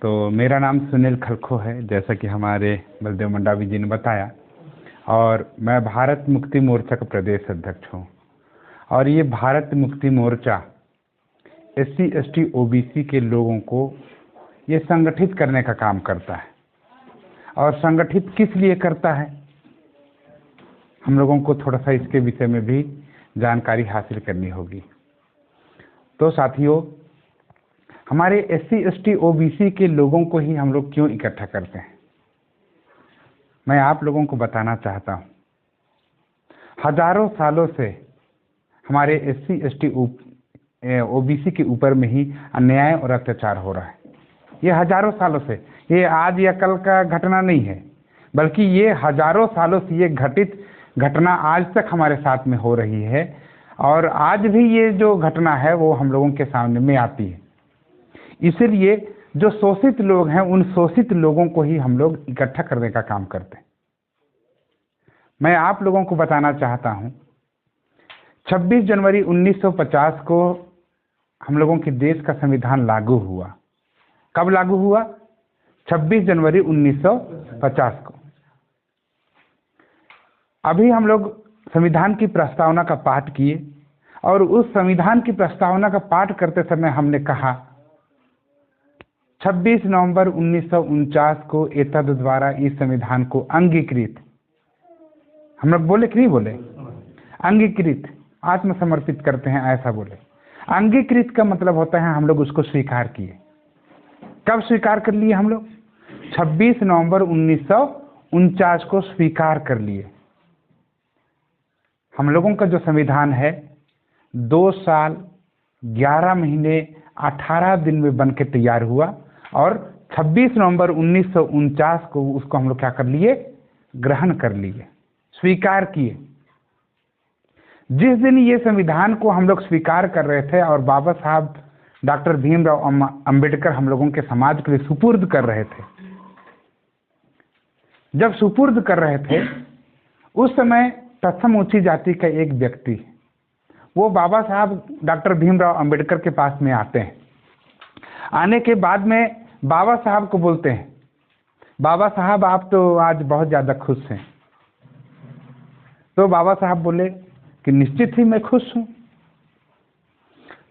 तो मेरा नाम सुनील खलखो है, जैसा कि हमारे बलदेव मंडावी जी ने बताया, और मैं भारत मुक्ति मोर्चा का प्रदेश अध्यक्ष हूँ। और ये Bharat Mukti Morcha SC ST OBC के लोगों को ये संगठित करने का काम करता है। और संगठित किस लिए करता है, हम लोगों को थोड़ा सा इसके विषय में भी जानकारी हासिल करनी होगी। तो साथियों, हमारे SC ST OBC के लोगों को ही हम लोग क्यों इकट्ठा करते हैं, मैं आप लोगों को बताना चाहता हूँ। हजारों सालों से हमारे SC ST OBC के ऊपर में ही अन्याय और अत्याचार हो रहा है। ये हजारों सालों से, ये आज या कल का घटना नहीं है, बल्कि ये हजारों सालों से ये घटित घटना आज तक हमारे साथ में हो रही है। और आज भी ये जो घटना है वो हम लोगों के सामने में आती है। इसलिए जो शोषित लोग हैं, उन शोषित लोगों को ही हम लोग इकट्ठा करने का काम करते हैं। मैं आप लोगों को बताना चाहता हूं, 26 जनवरी 1950 को हम लोगों के देश का संविधान लागू हुआ। कब लागू हुआ? 26 जनवरी 1950 को। अभी हम लोग संविधान की प्रस्तावना का पाठ किए, और उस संविधान की प्रस्तावना का पाठ करते समय हमने कहा 26 नवंबर 1949 को एतद द्वारा इस संविधान को अंगीकृत, हम लोग बोले कि नहीं बोले? अंगीकृत, आत्मसमर्पित करते हैं, ऐसा बोले। अंगीकृत का मतलब होता है हम लोग उसको स्वीकार किए। कब स्वीकार कर लिए हम लोग? 26 नवंबर 1949 को स्वीकार कर लिए। हम लोगों का जो संविधान है 2 साल 11 महीने 18 दिन में बन के तैयार हुआ, और 26 नवंबर 1949 को उसको हम लोग क्या कर लिए? ग्रहण कर लिए, स्वीकार किए। जिस दिन ये संविधान को हम लोग स्वीकार कर रहे थे और बाबा साहब डॉक्टर भीमराव अंबेडकर हम लोगों के समाज के लिए सुपुर्द कर रहे थे, जब सुपुर्द कर रहे थे उस समय तत्सम ऊंची जाति का एक व्यक्ति, वो बाबा साहब डॉक्टर भीमराव अंबेडकर के पास में आते हैं। आने के बाद में बाबा साहब को बोलते हैं, बाबा साहब आप तो आज बहुत ज़्यादा खुश हैं। तो बाबा साहब बोले कि निश्चित ही मैं खुश हूँ।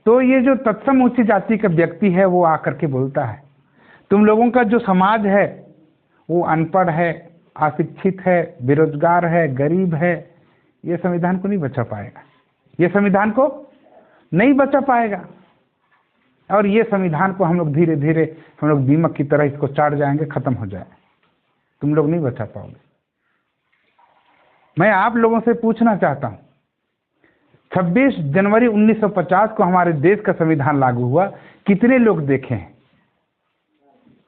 तो ये जो तत्सम ऊंची जाति का व्यक्ति है वो आकर के बोलता है, तुम लोगों का जो समाज है वो अनपढ़ है, अशिक्षित है, बेरोजगार है, गरीब है, ये संविधान को नहीं बचा पाएगा, ये संविधान को नहीं बचा पाएगा। और ये संविधान को हम लोग धीरे धीरे हम लोग दीमक की तरह इसको चाट जाएंगे, खत्म हो जाए, तुम लोग नहीं बचा पाओगे। मैं आप लोगों से पूछना चाहता हूं, 26 जनवरी 1950 को हमारे देश का संविधान लागू हुआ, कितने लोग देखे हैं?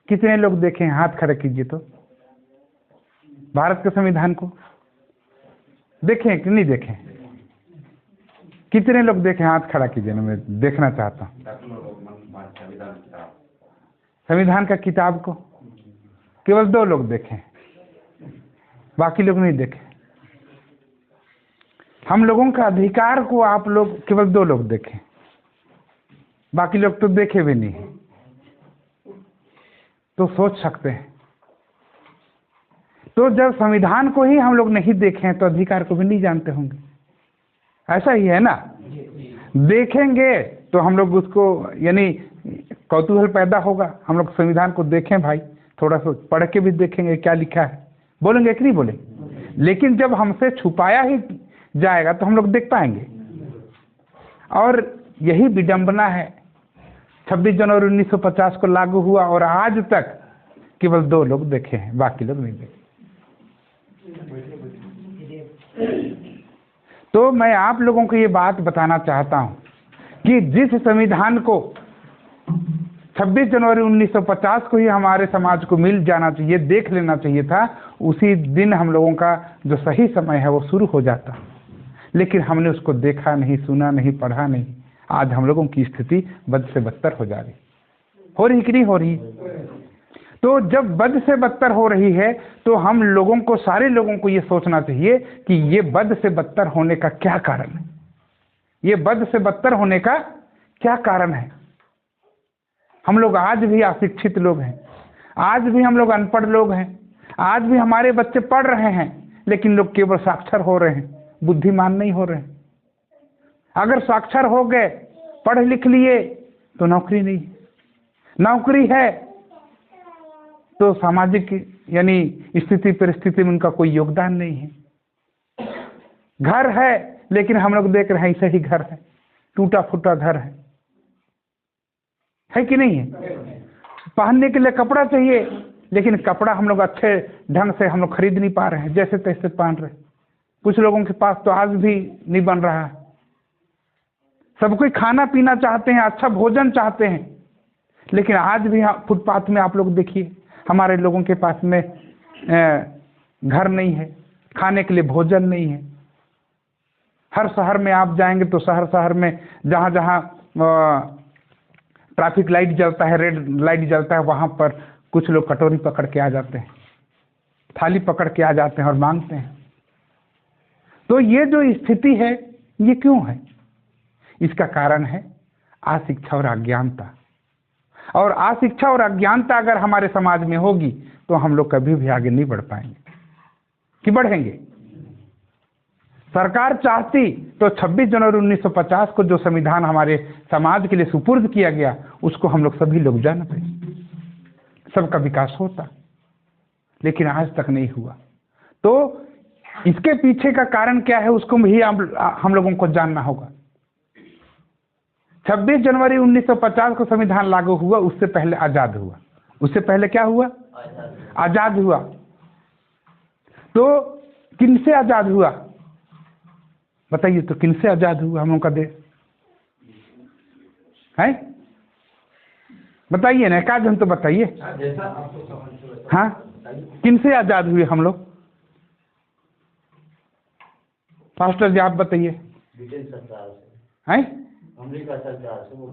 कितने लोग देखे हैं? हाथ खड़े कीजिए। तो भारत के संविधान को देखें कि नहीं देखें? कितने लोग देखे? हाथ खड़ा कीजिए ना, मैं देखना चाहता हूँ। संविधान का किताब को केवल 2 लोग देखे, बाकी लोग नहीं देखे। हम लोगों का अधिकार को आप लोग केवल 2 लोग देखे, बाकी लोग तो देखे भी नहीं। तो सोच सकते हैं, तो जब संविधान को ही हम लोग नहीं देखे तो अधिकार को भी नहीं जानते होंगे, ऐसा ही है ना? देखेंगे तो हम लोग उसको, यानी कौतूहल पैदा होगा, हम लोग संविधान को देखें भाई, थोड़ा सा पढ़ के भी देखेंगे क्या लिखा है, बोलेंगे कि नहीं बोलेंगे? लेकिन जब हमसे छुपाया ही जाएगा तो हम लोग देख पाएंगे। और यही विडंबना है, 26 जनवरी 1950 को लागू हुआ और आज तक केवल 2 लोग देखे हैं, बाकी लोग नहीं देखे। तो मैं आप लोगों को ये बात बताना चाहता हूं कि जिस संविधान को 26 जनवरी 1950 को ही हमारे समाज को मिल जाना चाहिए, देख लेना चाहिए था, उसी दिन हम लोगों का जो सही समय है वो शुरू हो जाता, लेकिन हमने उसको देखा नहीं, सुना नहीं, पढ़ा नहीं। आज हम लोगों की स्थिति बद से बदतर हो जा रही, हो रही कि नहीं हो रही? तो जब बद से बदतर हो रही है तो हम लोगों को, सारे लोगों को ये सोचना चाहिए कि ये बद से बदतर होने का क्या कारण है, ये बद से बदतर होने का क्या कारण है। हम लोग आज भी अशिक्षित लोग हैं, आज भी हम लोग अनपढ़ लोग हैं, आज भी हमारे बच्चे पढ़ रहे हैं, लेकिन लोग केवल साक्षर हो रहे हैं, बुद्धिमान नहीं हो रहे हैं। अगर साक्षर हो गए, पढ़ लिख लिए, तो नौकरी नहीं है, नौकरी है तो सामाजिक यानी स्थिति परिस्थिति में उनका कोई योगदान नहीं है। घर है लेकिन हम लोग देख रहे हैं ऐसे ही घर है, टूटा फूटा घर है कि नहीं है। पहनने के लिए कपड़ा चाहिए, लेकिन कपड़ा हम लोग अच्छे ढंग से हम लोग खरीद नहीं पा रहे हैं, जैसे तैसे पहन रहे। कुछ लोगों के पास तो आज भी नहीं बन रहा है। सब कोई खाना पीना चाहते हैं, अच्छा भोजन चाहते हैं, लेकिन आज भी फुटपाथ में आप लोग देखिए, हमारे लोगों के पास में घर नहीं है, खाने के लिए भोजन नहीं है। हर शहर में आप जाएंगे तो शहर शहर में जहाँ जहाँ ट्रैफिक लाइट जलता है, रेड लाइट जलता है, वहाँ पर कुछ लोग कटोरी पकड़ के आ जाते हैं, थाली पकड़ के आ जाते हैं और मांगते हैं। तो ये जो स्थिति है ये क्यों है? इसका कारण है अशिक्षा और अज्ञानता। और अशिक्षा और अज्ञानता अगर हमारे समाज में होगी तो हम लोग कभी भी आगे नहीं बढ़ पाएंगे कि बढ़ेंगे। सरकार चाहती तो 26 जनवरी 1950 को जो संविधान हमारे समाज के लिए सुपुर्द किया गया, उसको हम लोग सभी लोग जानते, सबका विकास होता, लेकिन आज तक नहीं हुआ। तो इसके पीछे का कारण क्या है, उसको भी हम लोगों को जानना होगा। 26 जनवरी 1950 को संविधान लागू हुआ, उससे पहले आजाद हुआ। उससे पहले क्या हुआ? आजाद हुआ। तो किनसे आजाद हुआ बताइए? तो किनसे आजाद हुआ हम लोग का देश है? बताइए ना, का जन तो बताइए। हाँ, किनसे आजाद हुए हम लोग? पास्टर जी आप बताइए। ब्रिटेन सरकार से। हैं? अमेरिका सरकार से, वो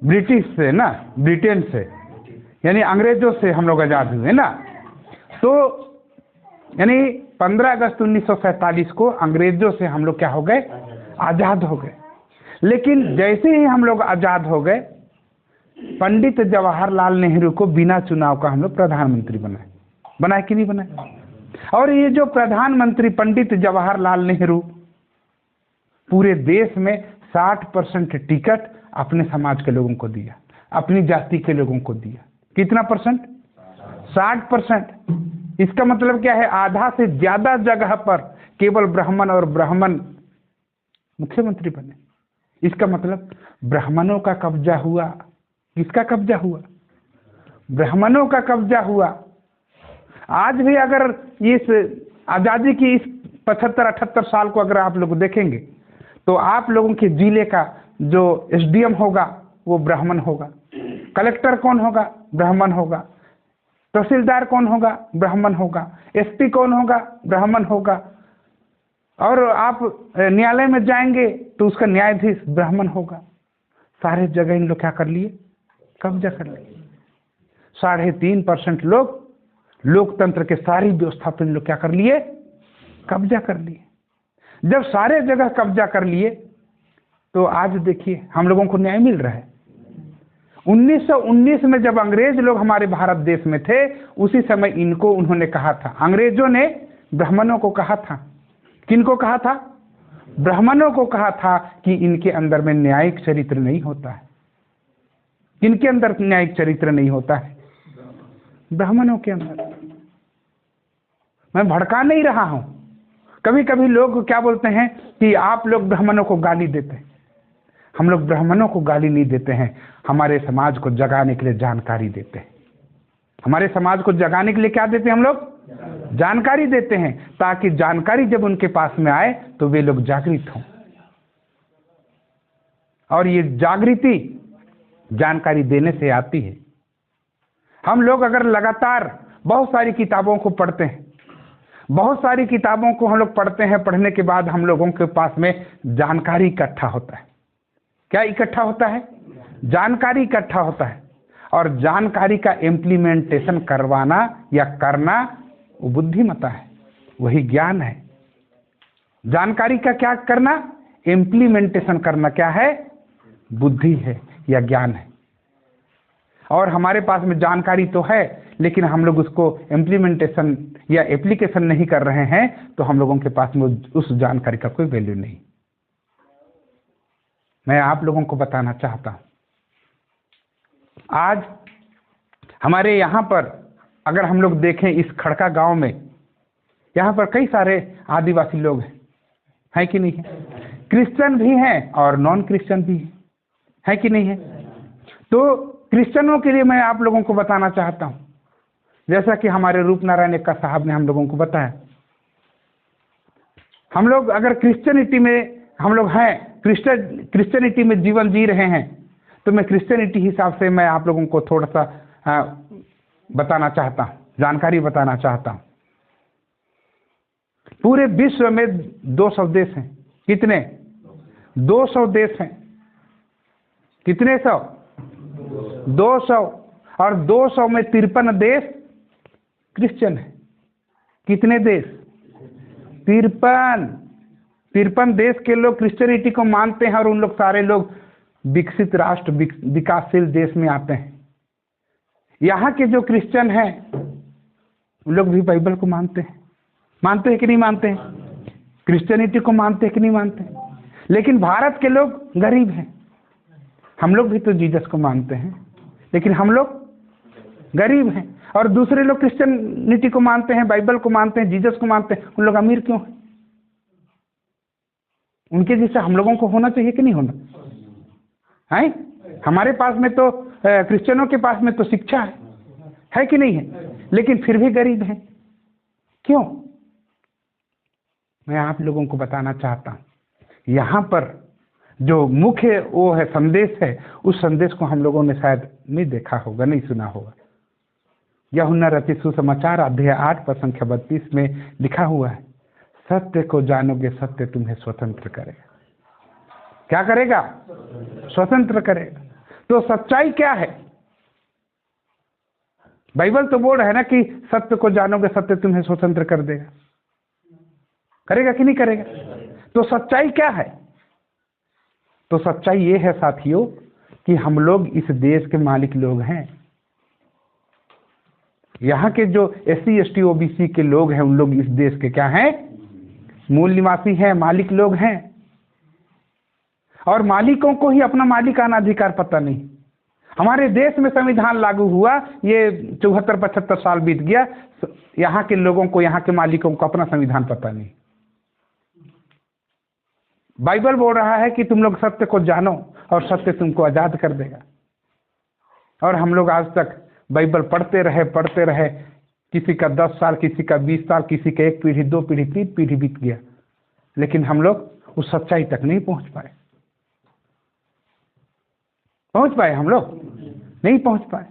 ब्रिटिश से ना, ब्रिटेन से, यानी अंग्रेजों से हम लोग आजाद हुए ना। तो यानी 15 अगस्त 1947 को अंग्रेजों से हम लोग क्या हो गए? आजाद हो गए। लेकिन जैसे ही हम लोग आजाद हो गए, पंडित जवाहरलाल नेहरू को बिना चुनाव का हम लोग प्रधानमंत्री बनाए कि नहीं बनाए? और ये जो प्रधानमंत्री पंडित जवाहरलाल नेहरू पूरे देश में 60% टिकट अपने समाज के लोगों को दिया, अपनी जाति के लोगों को दिया। कितना परसेंट? 60%। इसका मतलब क्या है? आधा से ज्यादा जगह पर केवल ब्राह्मण और ब्राह्मण मुख्यमंत्री बने। इसका मतलब ब्राह्मणों का कब्जा हुआ। किसका कब्जा हुआ? ब्राह्मणों का कब्जा हुआ। आज भी अगर इस आजादी की इस 75-78 साल को अगर आप लोग देखेंगे तो आप लोगों के जिले का जो एसडीएम होगा वो ब्राह्मण होगा, कलेक्टर कौन होगा? ब्राह्मण होगा, तहसीलदार कौन होगा? ब्राह्मण होगा, एसपी कौन होगा? ब्राह्मण होगा। और आप न्यायालय में जाएंगे तो उसका न्यायाधीश ब्राह्मण होगा। सारे जगह इन लोग क्या कर लिए? कब्जा कर लिए। 3.5% लोग लोकतंत्र के सारी व्यवस्था पर इन लोग क्या कर लिए? कब्जा कर लिए। जब सारे जगह कब्जा कर लिए तो आज देखिए हम लोगों को न्याय मिल रहा है। 1919 में जब अंग्रेज लोग हमारे भारत देश में थे, उसी समय इनको उन्होंने कहा था, अंग्रेजों ने ब्राह्मणों को कहा था। किनको कहा था? ब्राह्मणों को कहा था कि इनके अंदर में न्यायिक चरित्र नहीं होता है। किनके अंदर न्यायिक चरित्र नहीं होता है? ब्राह्मणों के अंदर। मैं भड़का नहीं रहा हूं। कभी कभी लोग क्या बोलते हैं कि आप लोग ब्राह्मणों को गाली देते हैं। हम लोग ब्राह्मणों को गाली नहीं देते हैं, हमारे समाज को जगाने के लिए जानकारी देते हैं। हमारे समाज को जगाने के लिए क्या देते हैं हम लोग? जानकारी देते हैं, ताकि जानकारी जब उनके पास में आए तो वे लोग जागृत हों। और ये जागृति जानकारी देने से आती है। हम लोग अगर लगातार बहुत सारी किताबों को पढ़ते हैं, बहुत सारी किताबों को हम लोग पढ़ते हैं, पढ़ने के बाद हम लोगों के पास में जानकारी इकट्ठा होता है। क्या इकट्ठा होता है? जानकारी इकट्ठा होता है। और जानकारी का इम्प्लीमेंटेशन करवाना या करना वो बुद्धिमत्ता है, वही ज्ञान है। जानकारी का क्या करना? इम्प्लीमेंटेशन करना क्या है? बुद्धि है या ज्ञान है। और हमारे पास में जानकारी तो है, लेकिन हम लोग उसको इम्प्लीमेंटेशन या एप्लीकेशन नहीं कर रहे हैं, तो हम लोगों के पास में उस जानकारी का कोई वैल्यू नहीं। मैं आप लोगों को बताना चाहता हूँ, आज हमारे यहाँ पर अगर हम लोग देखें, इस खड़का गांव में यहाँ पर कई सारे आदिवासी लोग हैं कि नहीं है? क्रिश्चियन भी हैं और नॉन क्रिश्चियन भी है कि नहीं है? तो क्रिश्चियनों के लिए मैं आप लोगों को बताना चाहता हूँ, जैसा कि हमारे रूप नारायण एक्का साहब ने हम लोगों को बताया, हम लोग अगर क्रिश्चियनिटी में हम लोग हैं, क्रिश्चियनिटी में जीवन जी रहे हैं, तो मैं क्रिश्चियनिटी हिसाब से मैं आप लोगों को थोड़ा सा बताना चाहता हूँ, जानकारी बताना चाहता हूँ। पूरे विश्व में 200 देश हैं। कितने? 200 देश हैं। कितने सौ? 200। और 200 में 53 देश क्रिश्चियन है। कितने देश? 53 देश के लोग क्रिश्चियनिटी को मानते हैं, और उन लोग सारे लोग विकसित राष्ट्र, विकासशील देश में आते हैं। यहाँ के जो क्रिश्चियन हैं उन लोग भी बाइबल को मानते हैं कि नहीं मानते हैं? क्रिश्चियनिटी को मानते हैं कि नहीं मानते हैं? लेकिन भारत के लोग गरीब हैं। हम लोग भी तो जीसस को मानते हैं, लेकिन हम लोग गरीब हैं। और दूसरे लोग क्रिश्चियनिटी को मानते हैं, बाइबल को मानते हैं, जीसस को मानते हैं, उन लोग अमीर क्यों हैं? उनके जैसा हम लोगों को होना चाहिए कि नहीं होना है? हमारे पास में तो क्रिश्चियनों के पास में तो शिक्षा है कि नहीं है? लेकिन फिर भी गरीब हैं। क्यों? मैं आप लोगों को बताना चाहता हूँ, यहाँ पर जो मुख्य वो है संदेश है, उस संदेश को हम लोगों ने शायद नहीं देखा होगा, नहीं सुना होगा। यूहन्ना रचित सुसमाचार अध्याय 8 पर संख्या 32 में लिखा हुआ है, सत्य को जानोगे, सत्य तुम्हें स्वतंत्र करेगा। क्या करेगा? स्वतंत्र करेगा। तो सच्चाई क्या है? बाइबल तो बोल रहा है ना कि सत्य को जानोगे, सत्य तुम्हें स्वतंत्र कर देगा। करेगा कि नहीं करेगा? तो सच्चाई क्या है? तो सच्चाई ये है साथियों कि हम लोग इस देश के मालिक लोग हैं। यहाँ के जो SC ST OBC के लोग हैं, उन लोग इस देश के क्या हैं? मूल निवासी हैं, मालिक लोग हैं। और मालिकों को ही अपना मालिकाना अधिकार पता नहीं। हमारे देश में संविधान लागू हुआ, ये 74-75 साल बीत गया, यहाँ के लोगों को, यहाँ के मालिकों को अपना संविधान पता नहीं। बाइबल बोल रहा है कि तुम लोग सत्य को जानो और सत्य तुमको आजाद कर देगा। और हम लोग आज तक बाइबल पढ़ते रहे, किसी का 10 साल, किसी का 20 साल, किसी का 1 पीढ़ी, 2 पीढ़ी, 3 पीढ़ी बीत गया, लेकिन हम लोग उस सच्चाई तक नहीं पहुंच पाए। हम लोग नहीं पहुंच पाए।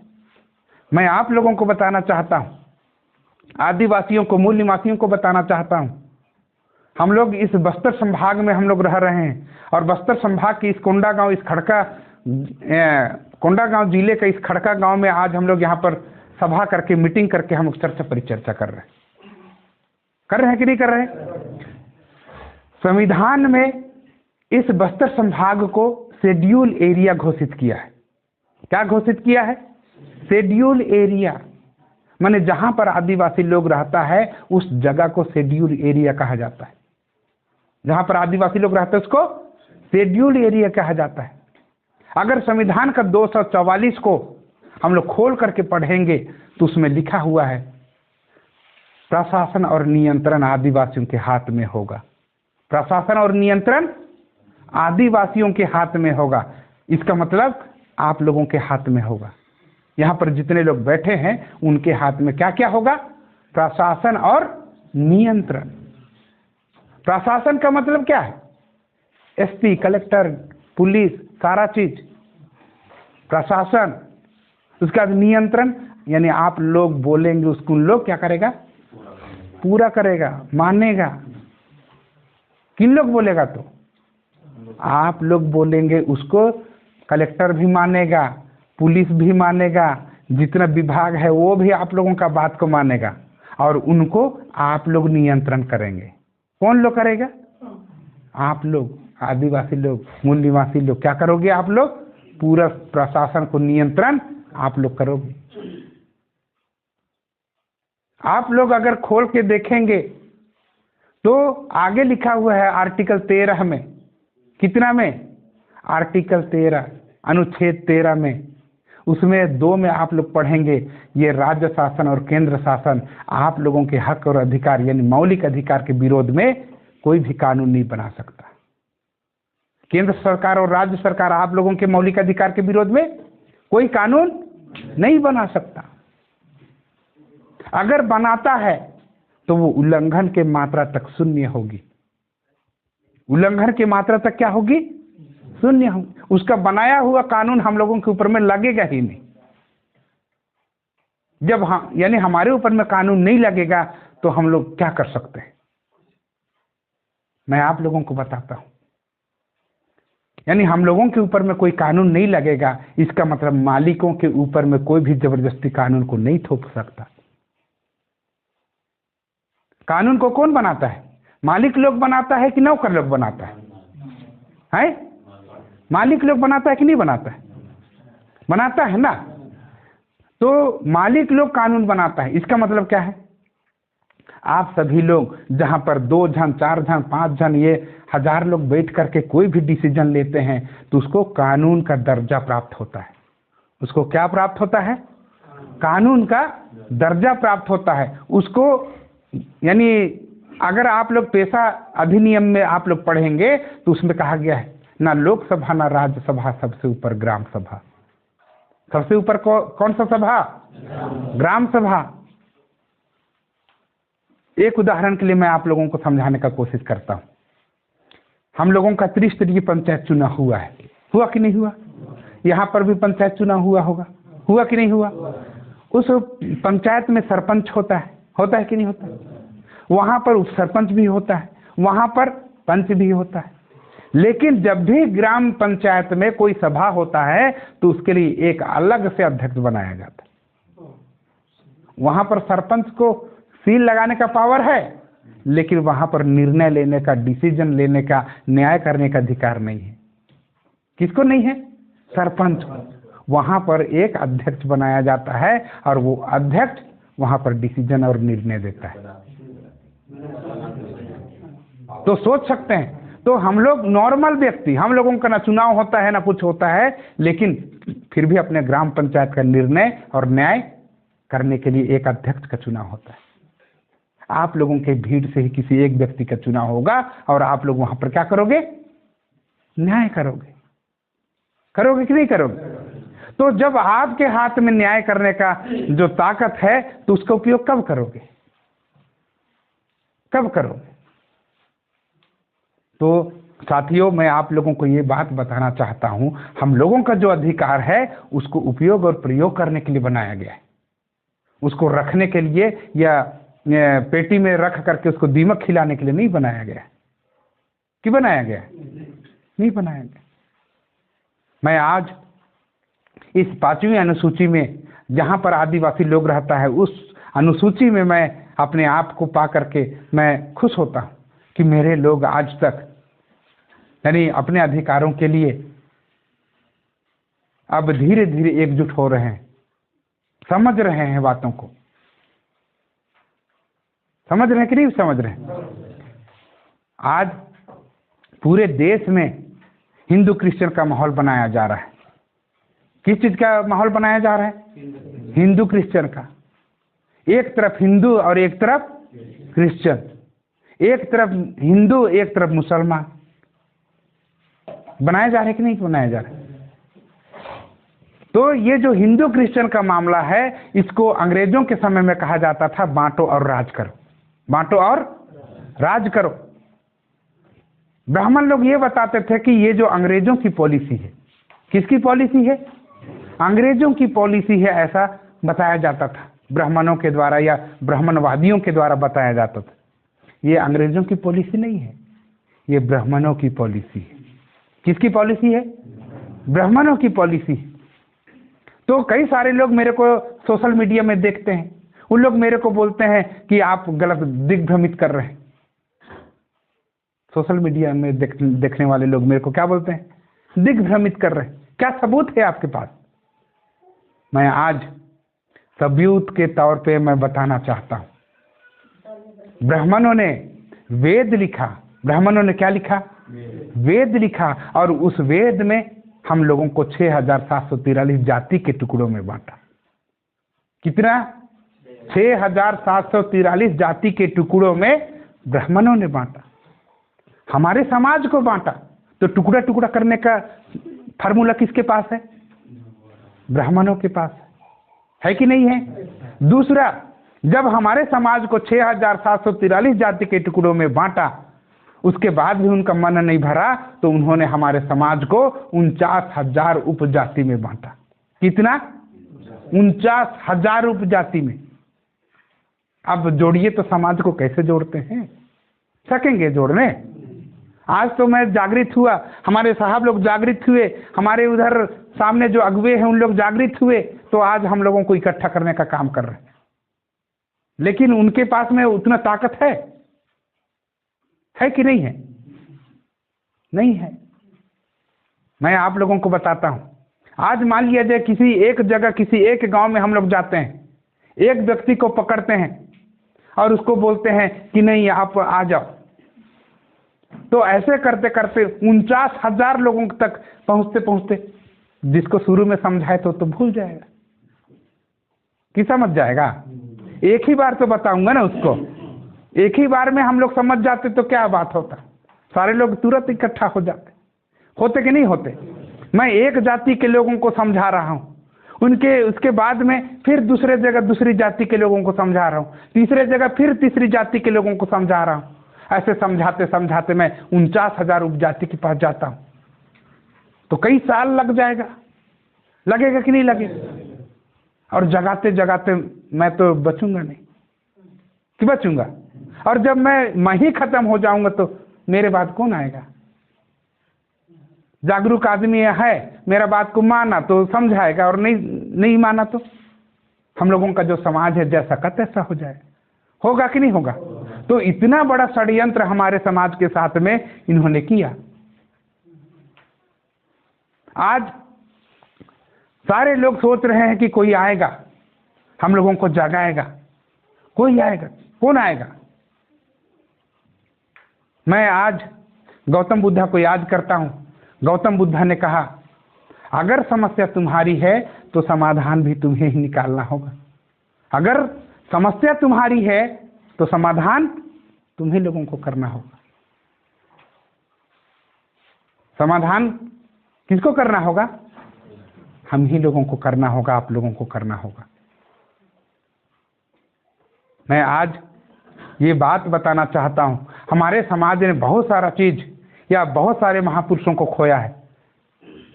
मैं आप लोगों को बताना चाहता हूं, आदिवासियों को, मूल निवासियों को बताना चाहता हूं, हम लोग इस बस्तर संभाग में हम लोग रह रहे हैं, और बस्तर संभाग की इस कोंडागांव, इस खड़का कोंडागांव जिले के इस खड़का गांव में आज हम लोग यहाँ पर सभा करके, मीटिंग करके हम चर्चा परिचर्चा कर रहे हैं कि नहीं कर रहे हैं? संविधान में इस बस्तर संभाग को शेड्यूल एरिया घोषित किया है। क्या घोषित किया है? शेड्यूल एरिया, माने जहां पर आदिवासी लोग रहता है उस जगह को शेड्यूल एरिया कहा जाता है। जहां पर आदिवासी लोग रहते हैं उसको शेड्यूल एरिया कहा जाता है। अगर संविधान का 244 को हम लोग खोल करके पढ़ेंगे तो उसमें लिखा हुआ है, प्रशासन और नियंत्रण आदिवासियों के हाथ में होगा। प्रशासन और नियंत्रण आदिवासियों के हाथ में होगा। इसका मतलब आप लोगों के हाथ में होगा। यहाँ पर जितने लोग बैठे हैं उनके हाथ में क्या क्या होगा? प्रशासन और नियंत्रण। प्रशासन का मतलब क्या है? SP, कलेक्टर, पुलिस, सारा चीज प्रशासन। उसका नियंत्रण यानी आप लोग बोलेंगे उसको उन लोग क्या करेगा? पूरा करेगा, मानेगा। किन लोग बोलेगा? तो आप लोग बोलेंगे उसको कलेक्टर भी मानेगा, पुलिस भी मानेगा, जितना विभाग है वो भी आप लोगों का बात को मानेगा, और उनको आप लोग नियंत्रण करेंगे। कौन लोग करेगा? आप लोग, आदिवासी लोग, मूल निवासी लोग। क्या करोगे आप लोग? पूरा प्रशासन को नियंत्रण आप लोग करोगे? आप लोग अगर खोल के देखेंगे तो आगे लिखा हुआ है आर्टिकल 13 में, कितना में? आर्टिकल 13 अनुच्छेद 13 में, उसमें 2 में आप लोग पढ़ेंगे, ये राज्य शासन और केंद्र शासन आप लोगों के हक और अधिकार यानी मौलिक अधिकार के विरोध में कोई भी कानून नहीं बना सकता। केंद्र सरकार और राज्य सरकार आप लोगों के मौलिक अधिकार के विरोध में कोई कानून नहीं बना सकता। अगर बनाता है तो वो उल्लंघन के मात्रा तक शून्य होगी। उल्लंघन की मात्रा तक क्या होगी? शून्य होगी। उसका बनाया हुआ कानून हम लोगों के ऊपर में लगेगा ही नहीं। जब हम यानी हमारे ऊपर में कानून नहीं लगेगा तो हम लोग क्या कर सकते हैं? मैं आप लोगों को बताता हूं। यानी हम लोगों के ऊपर में कोई कानून नहीं लगेगा, इसका मतलब मालिकों के ऊपर में कोई भी जबरदस्ती कानून को नहीं थोप सकता। कानून को कौन बनाता है? मालिक लोग बनाता है कि नौकर लोग बनाता है? हैं? मालिक लोग बनाता है कि नहीं बनाता है? बनाता है ना। तो मालिक लोग कानून बनाता है, इसका मतलब क्या है? आप सभी लोग जहां पर 2 जन 4 जन 5 जन ये 1000 लोग बैठ करके कोई भी डिसीजन लेते हैं तो उसको कानून का दर्जा प्राप्त होता है। उसको क्या प्राप्त होता है? कानून का दर्जा प्राप्त होता है उसको। यानी अगर आप लोग पेशा अधिनियम में आप लोग पढ़ेंगे तो उसमें कहा गया है ना लोकसभा ना राज्यसभा, सबसे ऊपर ग्राम सभा। सबसे ऊपर कौन सा सभा? ग्राम सभा। एक उदाहरण के लिए मैं आप लोगों को समझाने का कोशिश करता हूं। हम लोगों का त्रिस्तरीय पंचायत चुनाव हुआ है, हुआ कि नहीं हुआ? यहां पर भी पंचायत चुनाव हुआ होगा, हुआ कि नहीं हुआ? उस पंचायत में सरपंच होता है कि नहीं होता? वहां पर उप सरपंच भी होता है, वहां पर पंच भी होता है। लेकिन जब भी ग्राम पंचायत में कोई सभा होता है तो उसके लिए एक अलग से अध्यक्ष बनाया जाता है। वहां पर सरपंच को सील लगाने का पावर है, लेकिन वहां पर निर्णय लेने का, डिसीजन लेने का, न्याय करने का अधिकार नहीं है। किसको नहीं है? सरपंच को। वहां पर एक अध्यक्ष बनाया जाता है और वो अध्यक्ष वहां पर डिसीजन और निर्णय देता है। तो सोच सकते हैं, तो हम लोग नॉर्मल व्यक्ति, हम लोगों का ना चुनाव होता है ना कुछ होता है, लेकिन फिर भी अपने ग्राम पंचायत का निर्णय और न्याय करने के लिए एक अध्यक्ष का चुनाव होता है। आप लोगों के भीड़ से ही किसी एक व्यक्ति का चुनाव होगा और आप लोग वहां पर क्या करोगे? न्याय करोगे। करोगे कि नहीं करोगे? तो जब आपके हाथ में न्याय करने का जो ताकत है तो उसका उपयोग कब करोगे? कब करोगे? तो साथियों, मैं आप लोगों को ये बात बताना चाहता हूं, हम लोगों का जो अधिकार है उसको उपयोग और प्रयोग करने के लिए बनाया गया है। उसको रखने के लिए या पेटी में रख करके उसको दीमक खिलाने के लिए नहीं बनाया गया। कि बनाया गया? नहीं बनाया गया। मैं आज इस 5वीं अनुसूची में जहां पर आदिवासी लोग रहता है उस अनुसूची में मैं अपने आप को पा करके मैं खुश होता हूं कि मेरे लोग आज तक यानी अपने अधिकारों के लिए अब धीरे धीरे एकजुट हो रहे हैं, समझ रहे हैं बातों को। समझ रहे हैं कि नहीं समझ रहे हैं? आज पूरे देश में हिंदू क्रिश्चियन का माहौल बनाया जा रहा है। किस चीज का माहौल बनाया जा रहा है? हिंदू क्रिश्चियन का। एक तरफ हिंदू और एक तरफ क्रिश्चियन, एक तरफ हिंदू एक तरफ मुसलमान बनाया जा रहा है कि नहीं बनाया जा रहा है? तो ये जो हिंदू क्रिश्चियन का मामला है इसको अंग्रेजों के समय में कहा जाता था बांटो और राज करो। बांटो और राज करो। ब्राह्मण लोग ये बताते थे कि ये जो अंग्रेजों की पॉलिसी है, किसकी पॉलिसी है? अंग्रेजों की पॉलिसी है, ऐसा बताया जाता था ब्राह्मणों के द्वारा या ब्राह्मणवादियों के द्वारा बताया जाता था। ये अंग्रेजों की पॉलिसी नहीं है, ये ब्राह्मणों की पॉलिसी है। किसकी पॉलिसी है? ब्राह्मणों की पॉलिसी। तो कई सारे लोग मेरे को सोशल मीडिया में देखते हैं, उन लोग मेरे को बोलते हैं कि आप गलत दिग्भ्रमित कर रहे हैं। सोशल मीडिया में देखने वाले लोग मेरे को क्या बोलते हैं? दिग्भ्रमित कर रहे हैं। क्या सबूत है आपके पास? मैं आज सबूत के तौर पे मैं बताना चाहता हूँ, ब्राह्मणों ने वेद लिखा। ब्राह्मणों ने क्या लिखा? वेद लिखा। और उस वेद में हम लोगों को 6743 जाति के टुकड़ों में बांटा। कितना? 6743 जाति के टुकड़ों में ब्राह्मणों ने बांटा, हमारे समाज को बांटा। तो टुकड़ा टुकड़ा करने का फार्मूला किसके पास है? ब्राह्मणों के पास है कि नहीं है? दूसरा, जब हमारे समाज को 6743 जाति के टुकड़ों में बांटा, उसके बाद भी उनका मन नहीं भरा, तो उन्होंने हमारे समाज को 49,000 उपजाति में बांटा। कितना? 49,000 उपजाति में। अब जोड़िए तो समाज को कैसे जोड़ते हैं? सकेंगे जोड़ने? आज तो मैं जागृत हुआ, हमारे साहब लोग जागृत हुए, हमारे उधर सामने जो अगुवे हैं उन लोग जागृत हुए, तो आज हम लोगों को इकट्ठा करने का काम कर रहे हैं। लेकिन उनके पास में उतना ताकत है कि नहीं है? नहीं है। मैं आप लोगों को बताता हूं, आज मान लिया जाए किसी एक जगह, किसी एक गांव में हम लोग जाते हैं, एक व्यक्ति को पकड़ते हैं और उसको बोलते हैं कि नहीं आप आ जाओ, तो ऐसे करते करते 49,000 लोगों तक पहुंचते पहुंचते जिसको शुरू में समझाए तो भूल जाएगा कि समझ जाएगा। एक ही बार तो बताऊंगा ना उसको, एक ही बार में हम लोग समझ जाते तो क्या बात होता, सारे लोग तुरंत इकट्ठा हो जाते। होते कि नहीं होते? मैं एक जाति के लोगों को समझा रहा हूँ, उनके उसके बाद में फिर दूसरे जगह दूसरी जाति के लोगों को समझा रहा हूँ, तीसरे जगह फिर तीसरी जाति के लोगों को समझा रहा हूँ। ऐसे समझाते समझाते मैं 49,000 उपजाति के पास जाता हूँ, तो कई साल लग जाएगा। लगेगा कि नहीं लगेगा? और जगाते जगाते मैं तो बचूंगा नहीं कि बचूंगा? और जब मैं ही खत्म हो जाऊंगा तो मेरे बाद कौन आएगा? जागरूक आदमी है, मेरा बात को माना तो समझाएगा, और नहीं माना तो हम लोगों का जो समाज है जैसा का तैसा हो जाए। होगा कि नहीं होगा? तो इतना बड़ा षड्यंत्र हमारे समाज के साथ में इन्होंने किया। आज सारे लोग सोच रहे हैं कि कोई आएगा हम लोगों को जगाएगा। कोई आएगा? कौन आएगा? मैं आज गौतम बुद्धा को याद करता हूं। गौतम बुद्धा ने कहा, अगर समस्या तुम्हारी है तो समाधान भी तुम्हें ही निकालना होगा। अगर समस्या तुम्हारी है तो समाधान तुम्हें लोगों को करना होगा। समाधान किसको करना होगा? हम ही लोगों को करना होगा, आप लोगों को करना होगा। मैं आज ये बात बताना चाहता हूं, हमारे समाज ने बहुत सारा चीज या बहुत सारे महापुरुषों को खोया है।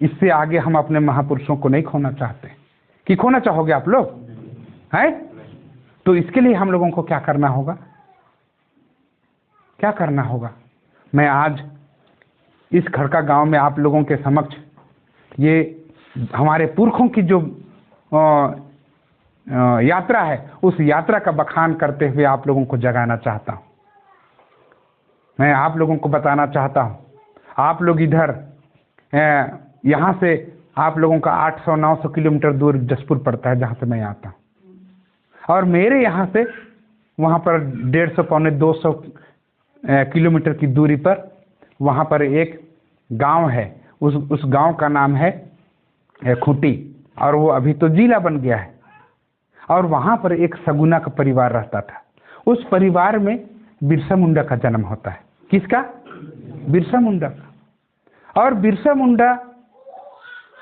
इससे आगे हम अपने महापुरुषों को नहीं खोना चाहते। कि खोना चाहोगे आप लोग? हैं? तो इसके लिए हम लोगों को क्या करना होगा? क्या करना होगा? मैं आज इस खड़का गांव में आप लोगों के समक्ष ये हमारे पुरखों की जो यात्रा है, उस यात्रा का बखान करते हुए आप लोगों को जगाना चाहता हूं। मैं आप लोगों को बताना चाहता हूं, आप लोग इधर यहाँ से आप लोगों का 800-900 किलोमीटर दूर जसपुर पड़ता है, जहाँ से मैं आता हूँ, और मेरे यहाँ से वहाँ पर 150-200 किलोमीटर की दूरी पर वहाँ पर एक गांव है। उस गांव का नाम है खूंटी, और वो अभी तो जिला बन गया है। और वहाँ पर एक सगुना का परिवार रहता था। उस परिवार में बिरसा मुंडा का जन्म होता है। किसका? बिरसा मुंडा का। और बिरसा मुंडा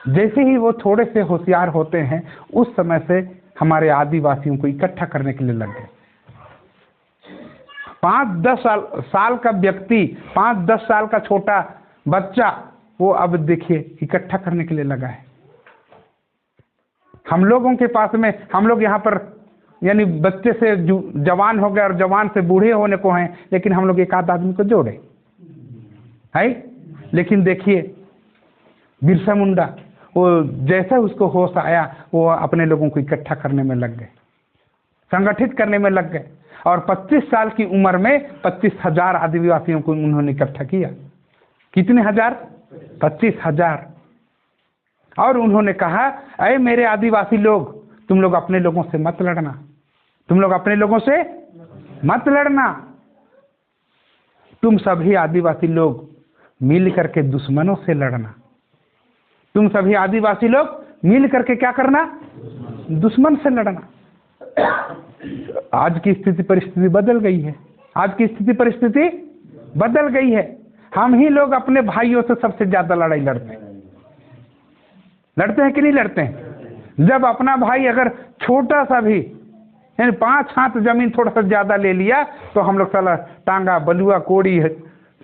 जैसे ही वो थोड़े से होशियार होते हैं, उस समय से हमारे आदिवासियों को इकट्ठा करने के लिए लग गए। 5-10 साल का व्यक्ति, 5-10 साल का छोटा बच्चा, वो अब देखिए इकट्ठा करने के लिए लगा है। हम लोगों के पास में, हम लोग यहाँ पर यानी बच्चे से जवान हो गए और जवान से बूढ़े होने को हैं, लेकिन हम लोग एक आध आदमी को जोड़े है। लेकिन देखिए बिरसा मुंडा, वो जैसे उसको होश आया, वो अपने लोगों को इकट्ठा करने में लग गए, संगठित करने में लग गए। और 25 साल की उम्र में 25,000 आदिवासियों को उन्होंने इकट्ठा किया। कितने हजार? 25,000। और उन्होंने कहा, अरे मेरे आदिवासी लोग, तुम लोग अपने लोगों से मत लड़ना, तुम लोग अपने लोगों से मत लड़ना, तुम सभी आदिवासी लोग मिल करके दुश्मनों से लड़ना। तुम सभी आदिवासी लोग मिल करके क्या करना? दुश्मन से लड़ना। आज की स्थिति परिस्थिति बदल गई है। आज की स्थिति परिस्थिति बदल गई है। हम ही लोग अपने भाइयों से सबसे ज्यादा लड़ाई लड़ते हैं। लड़ते हैं कि नहीं लड़ते हैं? जब अपना भाई अगर छोटा सा भी, यानी 5 हाथ जमीन थोड़ा सा ज्यादा ले लिया, तो हम लोग साला टांगा, बलुआ, कोड़ी,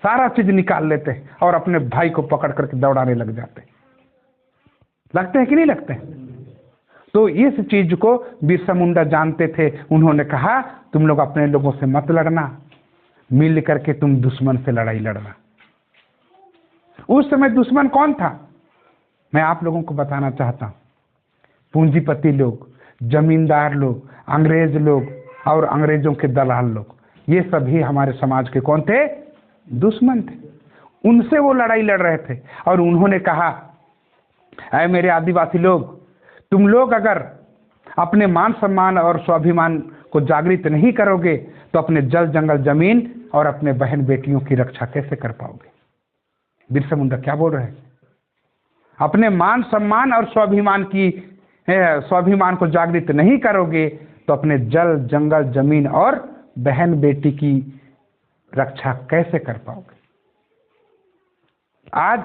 सारा चीज निकाल लेते हैं और अपने भाई को पकड़ करके दौड़ाने लग जाते हैं। लगते हैं कि नहीं लगते हैं? तो इस चीज को बिरसा मुंडा जानते थे। उन्होंने कहा, तुम लोग अपने लोगों से मत लड़ना, मिल करके तुम दुश्मन से लड़ाई लड़ना। उस समय दुश्मन कौन था? मैं आप लोगों को बताना चाहता हूं। पूंजीपति लोग, जमींदार लोग, अंग्रेज लोग और अंग्रेजों के दलाल लोग, ये सभी हमारे समाज के कौन थे? दुश्मन थे। उनसे वो लड़ाई लड़ रहे थे। और उन्होंने कहा, ऐ मेरे आदिवासी लोग, तुम लोग अगर अपने मान सम्मान और स्वाभिमान को जागृत नहीं करोगे तो अपने जल जंगल जमीन और अपने बहन बेटियों की रक्षा कैसे कर पाओगे? बिरसा मुंडा क्या बोल रहे हैं? अपने मान सम्मान और स्वाभिमान को जागृत नहीं करोगे तो अपने जल जंगल जमीन और बहन बेटी की रक्षा कैसे कर पाओगे? आज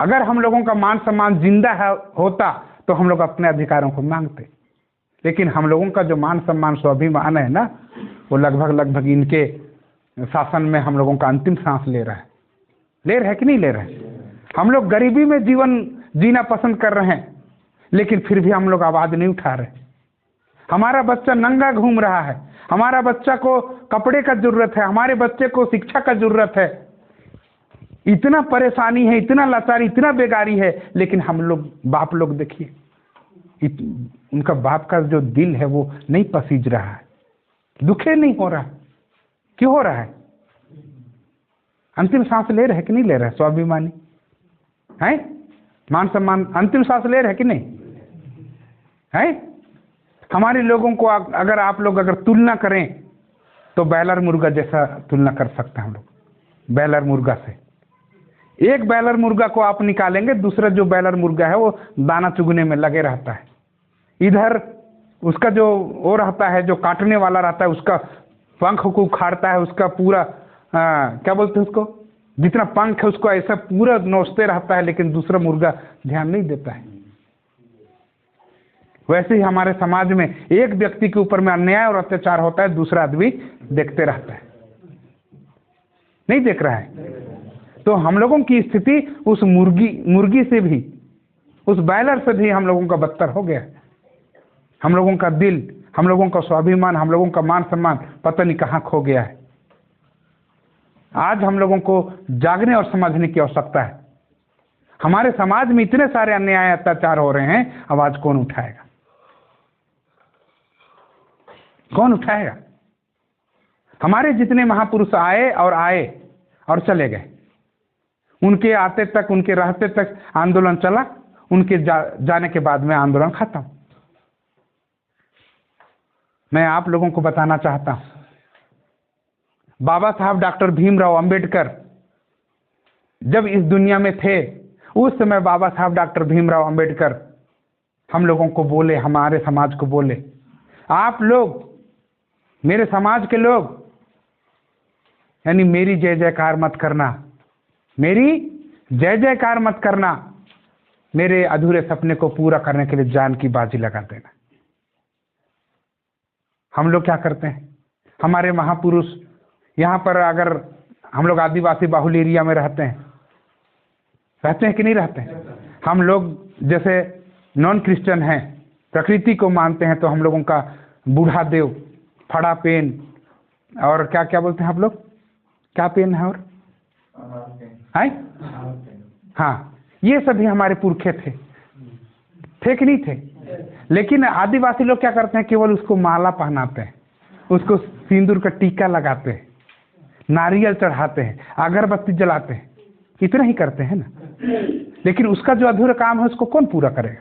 अगर हम लोगों का मान सम्मान जिंदा होता तो हम लोग अपने अधिकारों को मांगते, लेकिन हम लोगों का जो मान सम्मान स्वाभिमान है ना, वो लगभग इनके शासन में हम लोगों का अंतिम सांस ले रहा है। ले रहे हैं कि नहीं ले रहे? हम लोग गरीबी में जीवन जीना पसंद कर रहे हैं, लेकिन फिर भी हम लोग आवाज नहीं उठा रहे। हमारा बच्चा नंगा घूम रहा है, हमारा बच्चा को कपड़े का जरूरत है, हमारे बच्चे को शिक्षा का जरूरत है। इतना परेशानी है, इतना लाचारी, इतना बेगारी है, लेकिन हम लोग बाप लोग देखिए, उनका बाप का जो दिल है वो नहीं पसीज रहा है, दुखे नहीं हो रहा। क्यों हो रहा है? अंतिम सांस ले रहे कि नहीं ले रहे? स्वाभिमानी है, मान सम्मान, अंतिम सांस ले रहे कि नहीं है? हमारे लोगों को अगर आप लोग अगर तुलना करें तो बैलर मुर्गा जैसा तुलना कर सकते हैं हम लोग। बैलर मुर्गा से एक बैलर मुर्गा को आप निकालेंगे, दूसरा जो बैलर मुर्गा है वो दाना चुगने में लगे रहता है। इधर उसका जो वो रहता है, जो काटने वाला रहता है, उसका पंख को उखाड़ता है, उसका पूरा क्या बोलते हैं उसको, जितना पंख है उसको ऐसा पूरा नोचते रहता है, लेकिन दूसरा मुर्गा ध्यान नहीं देता है। वैसे ही हमारे समाज में एक व्यक्ति के ऊपर में अन्याय और अत्याचार होता है, दूसरा आदमी देखते रहता है, नहीं देख रहा है। तो हम लोगों की स्थिति उस मुर्गी से भी, उस बैलर से भी हम लोगों का बदतर हो गया। हम लोगों का दिल, हम लोगों का स्वाभिमान, हम लोगों का मान सम्मान पता नहीं कहाँ खो गया है। आज हम लोगों को जागने और समझने की आवश्यकता है। हमारे समाज में इतने सारे अन्याय अत्याचार हो रहे हैं, आवाज कौन उठाएगा? कौन उठाएगा? हमारे जितने महापुरुष आए और चले गए, उनके आते तक, उनके रहते तक आंदोलन चला, उनके जाने के बाद में आंदोलन खत्म। मैं आप लोगों को बताना चाहता हूं, बाबा साहब डॉक्टर भीमराव अंबेडकर जब इस दुनिया में थे, उस समय बाबा साहब डॉक्टर भीमराव अंबेडकर हम लोगों को बोले, हमारे समाज को बोले, आप लोग, मेरे समाज के लोग, यानी मेरी जय जयकार मत करना, मेरी जय जयकार मत करना, मेरे अधूरे सपने को पूरा करने के लिए जान की बाजी लगा देना। हम लोग क्या करते हैं? हमारे महापुरुष यहाँ पर, अगर हम लोग आदिवासी बाहुल एरिया में रहते हैं कि नहीं रहते हैं? हम लोग जैसे नॉन क्रिश्चियन हैं, प्रकृति को मानते हैं, तो हम लोगों का बूढ़ा देव, फड़ा पेन और क्या क्या बोलते हैं आप लोग, क्या पेन है और हाँ, ये सभी हमारे पुरखे थे कि नहीं थे? लेकिन आदिवासी लोग क्या करते हैं? केवल उसको माला पहनाते हैं, उसको सिंदूर का टीका लगाते हैं, नारियल चढ़ाते हैं, अगरबत्ती जलाते हैं, इतना ही करते हैं ना। लेकिन उसका जो अधूरा काम है उसको कौन पूरा करेगा?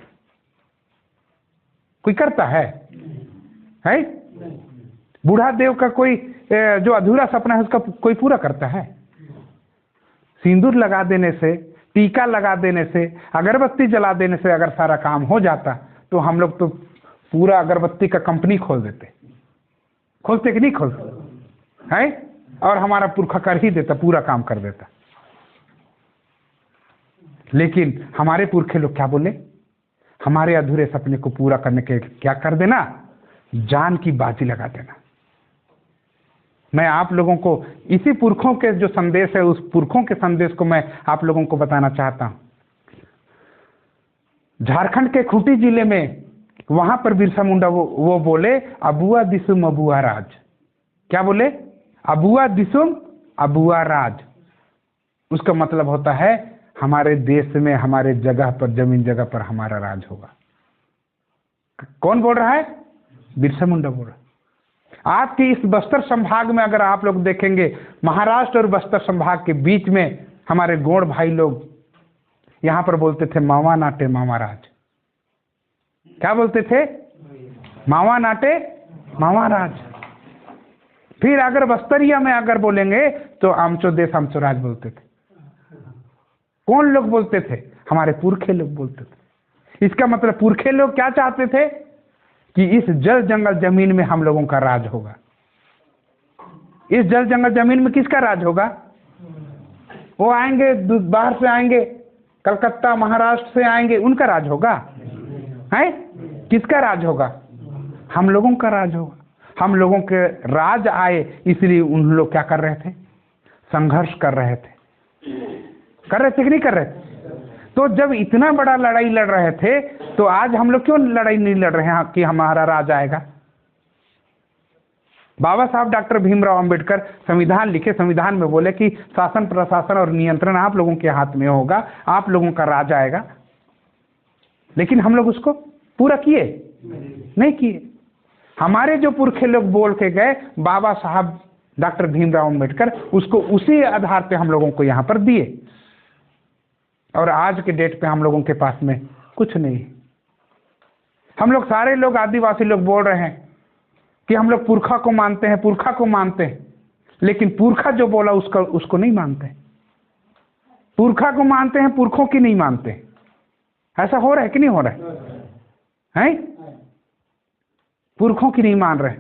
कोई करता है? बूढ़ा देव का कोई जो अधूरा सपना है उसका कोई पूरा करता है? सिंदूर लगा देने से, टीका लगा देने से, अगरबत्ती जला देने से अगर सारा काम हो जाता तो हम लोग तो पूरा अगरबत्ती का कंपनी खोल देते। खोलते कि नहीं खोलते? है? और हमारा पुरखा कर ही देता, पूरा काम कर देता। लेकिन हमारे पुरखे लोग क्या बोले? हमारे अधूरे सपने को पूरा करने के क्या कर देना? जान की बाजी लगा देना। मैं आप लोगों को इसी पुरखों के जो संदेश है, उस पुरखों के संदेश को मैं आप लोगों को बताना चाहता हूं। झारखंड के खूंटी जिले में, वहां पर बिरसा मुंडा वो बोले, अबुआ दिसुम अबुआ राज। क्या बोले? अबुआ दिसुम अबुआ राज। उसका मतलब होता है हमारे देश में, हमारे जगह पर, जमीन जगह पर हमारा राज होगा। कौन बोल रहा है? बिरसा मुंडा बोल रहा है। आज के इस बस्तर संभाग में अगर आप लोग देखेंगे, महाराष्ट्र और बस्तर संभाग के बीच में हमारे गोंड भाई लोग यहां पर बोलते थे मावा नाटे मावा राज। क्या बोलते थे? मावा नाटे मावा राज। फिर अगर बस्तरिया में अगर बोलेंगे तो आमचो देश आमचो राज बोलते थे। कौन लोग बोलते थे? हमारे पुरखे लोग बोलते थे। इसका मतलब पुरखे लोग क्या चाहते थे? कि इस जल जंगल जमीन में हम लोगों का राज होगा। इस जल जंगल जमीन में किसका राज होगा? वो आएंगे, बाहर से आएंगे, कलकत्ता महाराष्ट्र से आएंगे, उनका राज होगा? है? किसका राज होगा? हम लोगों का राज होगा। हम लोगों के राज आए, इसलिए उन लोग क्या कर रहे थे? संघर्ष कर रहे थे। कर रहे थे कि नहीं कर रहे थे? तो जब इतना बड़ा लड़ाई लड़ रहे थे तो आज हम लोग क्यों लड़ाई नहीं लड़ रहे हैं कि हमारा राज आएगा? बाबा साहब डॉक्टर भीमराव अंबेडकर संविधान लिखे, संविधान में बोले कि शासन प्रशासन और नियंत्रण आप लोगों के हाथ में होगा, आप लोगों का राज आएगा। लेकिन हम लोग उसको पूरा किए नहीं किए। हमारे जो पुरखे लोग बोल के गए, बाबा साहब डॉक्टर भीमराव अंबेडकर उसको उसी आधार पे हम लोगों को यहाँ पर दिए। और आज के डेट पे हम लोगों के पास में कुछ नहीं है। हम लोग सारे लोग आदिवासी लोग बोल रहे हैं कि हम लोग पुरखा को मानते हैं, पुरखा को मानते हैं, लेकिन पुरखा जो बोला उसको नहीं मानते। पुरखा को मानते हैं, पुरखों की नहीं मानते। ऐसा हो रहा है कि नहीं हो रहा है? पुरखों की नहीं मान रहे।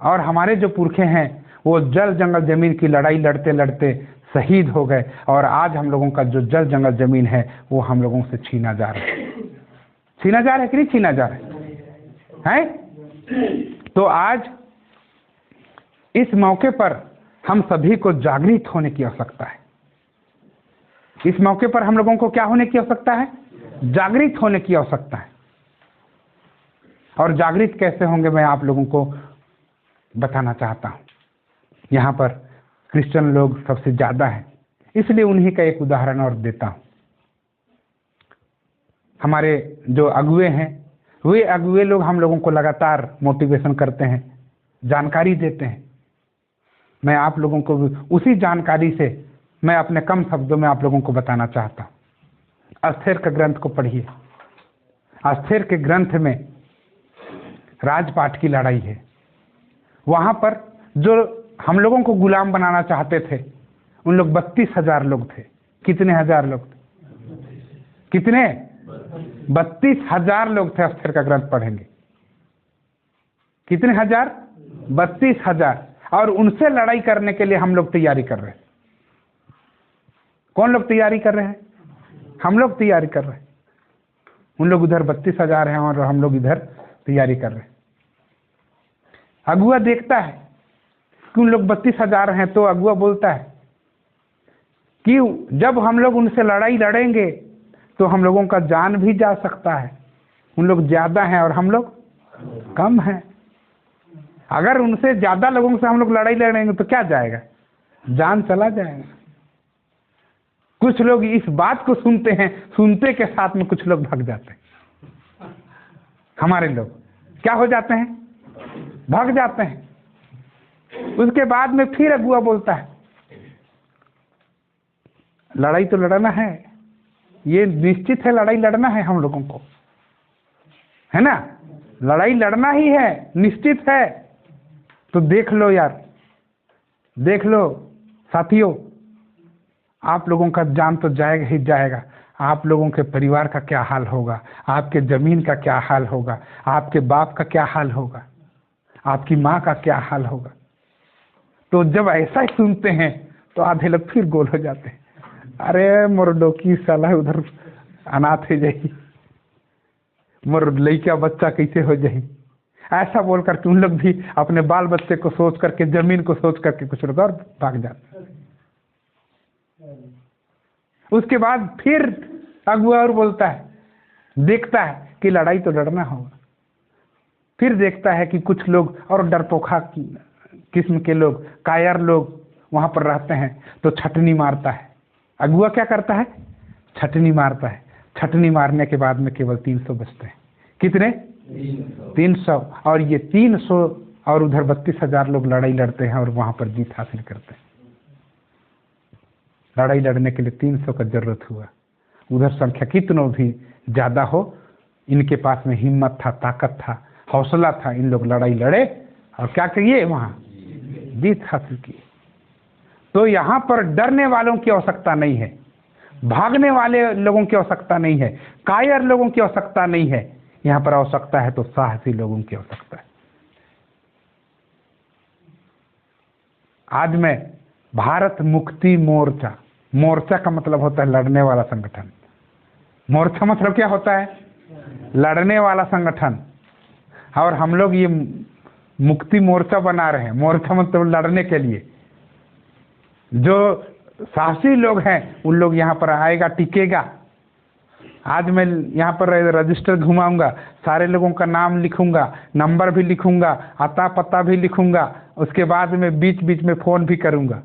और हमारे जो पुरखे हैं वो जल जंगल जमीन की लड़ाई लड़ते लड़ते शहीद हो गए, और आज हम लोगों का जो जल जंगल जमीन है वो हम लोगों से छीना जा रहा है। छीना जा रहा है कि नहीं छीना जा रहा है? तो आज इस मौके पर हम सभी को जागृत होने की आवश्यकता है। इस मौके पर हम लोगों को क्या होने की आवश्यकता है? जागृत होने की आवश्यकता है। और जागृत कैसे होंगे मैं आप लोगों को बताना चाहता हूं। यहाँ पर क्रिश्चियन लोग सबसे ज्यादा हैं, इसलिए उन्हीं का एक उदाहरण और देता हूं। हमारे जो अगुए हैं, वे अगुए लोग हम लोगों को लगातार मोटिवेशन करते हैं, जानकारी देते हैं। मैं आप लोगों को उसी जानकारी से मैं अपने कम शब्दों में आप लोगों को बताना चाहता हूं। अस्थेर के ग्रंथ को पढ़िए। अस्थेर के ग्रंथ में राजपाट की लड़ाई है। वहां पर जो हम लोगों को गुलाम बनाना चाहते थे, उन लोग 32,000 लोग थे। कितने हजार लोग थे? कितने? 32,000 लोग थे। अस्थेर का ग्रंथ पढ़ेंगे। कितने हजार? 32,000। और उनसे लड़ाई करने के लिए हम लोग तैयारी कर रहे हैं। कौन लोग तैयारी कर रहे हैं? हम लोग तैयारी कर रहे हैं। उन लोग उधर 32,000 हैं और हम लोग इधर तैयारी कर रहे हैं। अगुआ देखता है कि उन लोग 32,000 हैं, तो अगुआ बोलता है कि जब हम लोग उनसे लड़ाई लड़ेंगे तो हम लोगों का जान भी जा सकता है। उन लोग ज्यादा हैं और हम लोग कम हैं। अगर उनसे ज्यादा लोगों से हम लोग लड़ाई लड़ेंगे तो क्या जाएगा? जान चला जाएगा। कुछ लोग इस बात को सुनते हैं, सुनते के साथ में कुछ लोग भाग जाते हैं। हमारे लोग क्या हो जाते हैं? भाग जाते हैं। उसके बाद में फिर अगुआ बोलता है लड़ाई तो लड़ना है, ये निश्चित है लड़ाई लड़ना है हम लोगों को, है ना, लड़ाई लड़ना ही है, निश्चित है। तो देख लो यार, देख लो साथियों, आप लोगों का जान तो जाएगा ही जाएगा, आप लोगों के परिवार का क्या हाल होगा, आपके ज़मीन का क्या हाल होगा, आपके बाप का क्या हाल होगा, आपकी माँ का क्या हाल होगा। तो जब ऐसा ही सुनते हैं तो आधे लोग फिर गोल हो जाते हैं, अरे मोर डोकी साला उधर अनाथ हो जाई, मोर लड़का बच्चा कैसे हो जाई। ऐसा बोल करके उन लोग भी अपने बाल बच्चे को सोच करके, जमीन को सोच करके कुछ लोग और भाग जाते हैं। उसके बाद फिर अगुआ और बोलता है, देखता है कि लड़ाई तो लड़ना होगा, फिर देखता है कि कुछ लोग और डरपोखा किस्म के लोग, कायर लोग वहाँ पर रहते हैं, तो छटनी मारता है। अगुआ क्या करता है, छटनी मारता है। छटनी मारने के बाद में केवल 300 बचते हैं। कितने? 300। और ये 300 और उधर 32,000 लोग लड़ाई लड़ते हैं और वहाँ पर जीत हासिल करते हैं। लड़ाई लड़ने के लिए 300 का जरूरत हुआ। उधर संख्या कितनों भी ज़्यादा हो, इनके पास में हिम्मत था, ताकत था, हौसला था, इन लोग लड़ाई लड़े और क्या किए, वहाँ जीत हासिल की। तो यहाँ पर डरने वालों की आवश्यकता नहीं है, भागने वाले लोगों की आवश्यकता नहीं है, कायर लोगों की आवश्यकता नहीं है। यहाँ पर आवश्यकता है तो साहसी लोगों की आवश्यकता है। आज मैं भारत मुक्ति मोर्चा, मोर्चा का मतलब होता है लड़ने वाला संगठन, मोर्चा मतलब क्या होता है, लड़ने वाला संगठन। और हम लोग ये मुक्ति मोर्चा बना रहे हैं। मोर्चा मतलब लड़ने के लिए। जो साहसी लोग हैं उन लोग यहाँ पर आएगा, टिकेगा। आज मैं यहाँ पर रजिस्टर घुमाऊंगा, सारे लोगों का नाम लिखूंगा, नंबर भी लिखूंगा, अता पता भी लिखूंगा। उसके बाद में बीच बीच में फ़ोन भी करूंगा,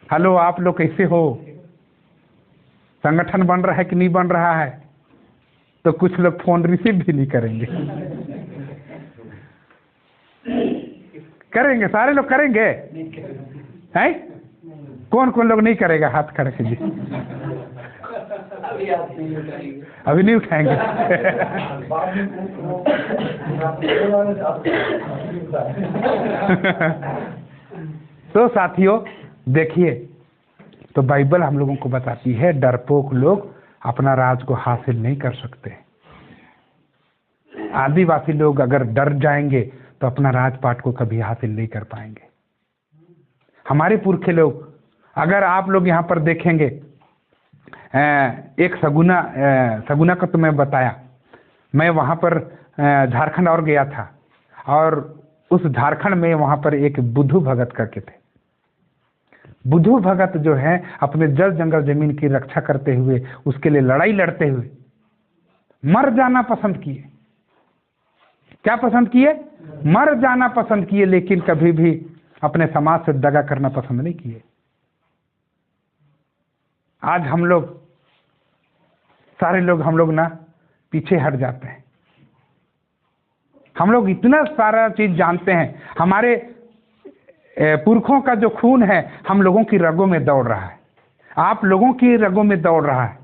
हेलो आप लोग कैसे हो, संगठन बन रहा है कि नहीं बन रहा है। तो कुछ लोग फ़ोन रिसीव भी नहीं करेंगे। करेंगे, सारे लोग करेंगे, हैं? कौन कौन लोग नहीं करेगा, हाथ खड़े कीजिए। अभी नहीं उठाएंगे। तो साथियों देखिए, तो बाइबल हम लोगों को बताती है डरपोक लोग अपना राज को हासिल नहीं कर सकते। आदिवासी लोग अगर डर जाएंगे तो अपना राजपाट को कभी हासिल नहीं कर पाएंगे। हमारे पुरखे लोग, अगर आप लोग यहाँ पर देखेंगे, एक सगुना का तो मैं बताया, मैं वहाँ पर झारखंड और गया था, और उस झारखंड में वहाँ पर एक बुद्धू भगत करके थे। बुद्धू भगत जो है अपने जल जंगल जमीन की रक्षा करते हुए, उसके लिए लड़ाई लड़ते हुए मर जाना पसंद किए। क्या पसंद किए? मर जाना पसंद किए, लेकिन कभी भी अपने समाज से दगा करना पसंद नहीं किए। आज हम लोग सारे लोग, हम लोग ना पीछे हट जाते हैं। हम लोग इतना सारा चीज जानते हैं, हमारे पुरखों का जो खून है हम लोगों की रगों में दौड़ रहा है, आप लोगों की रगों में दौड़ रहा है।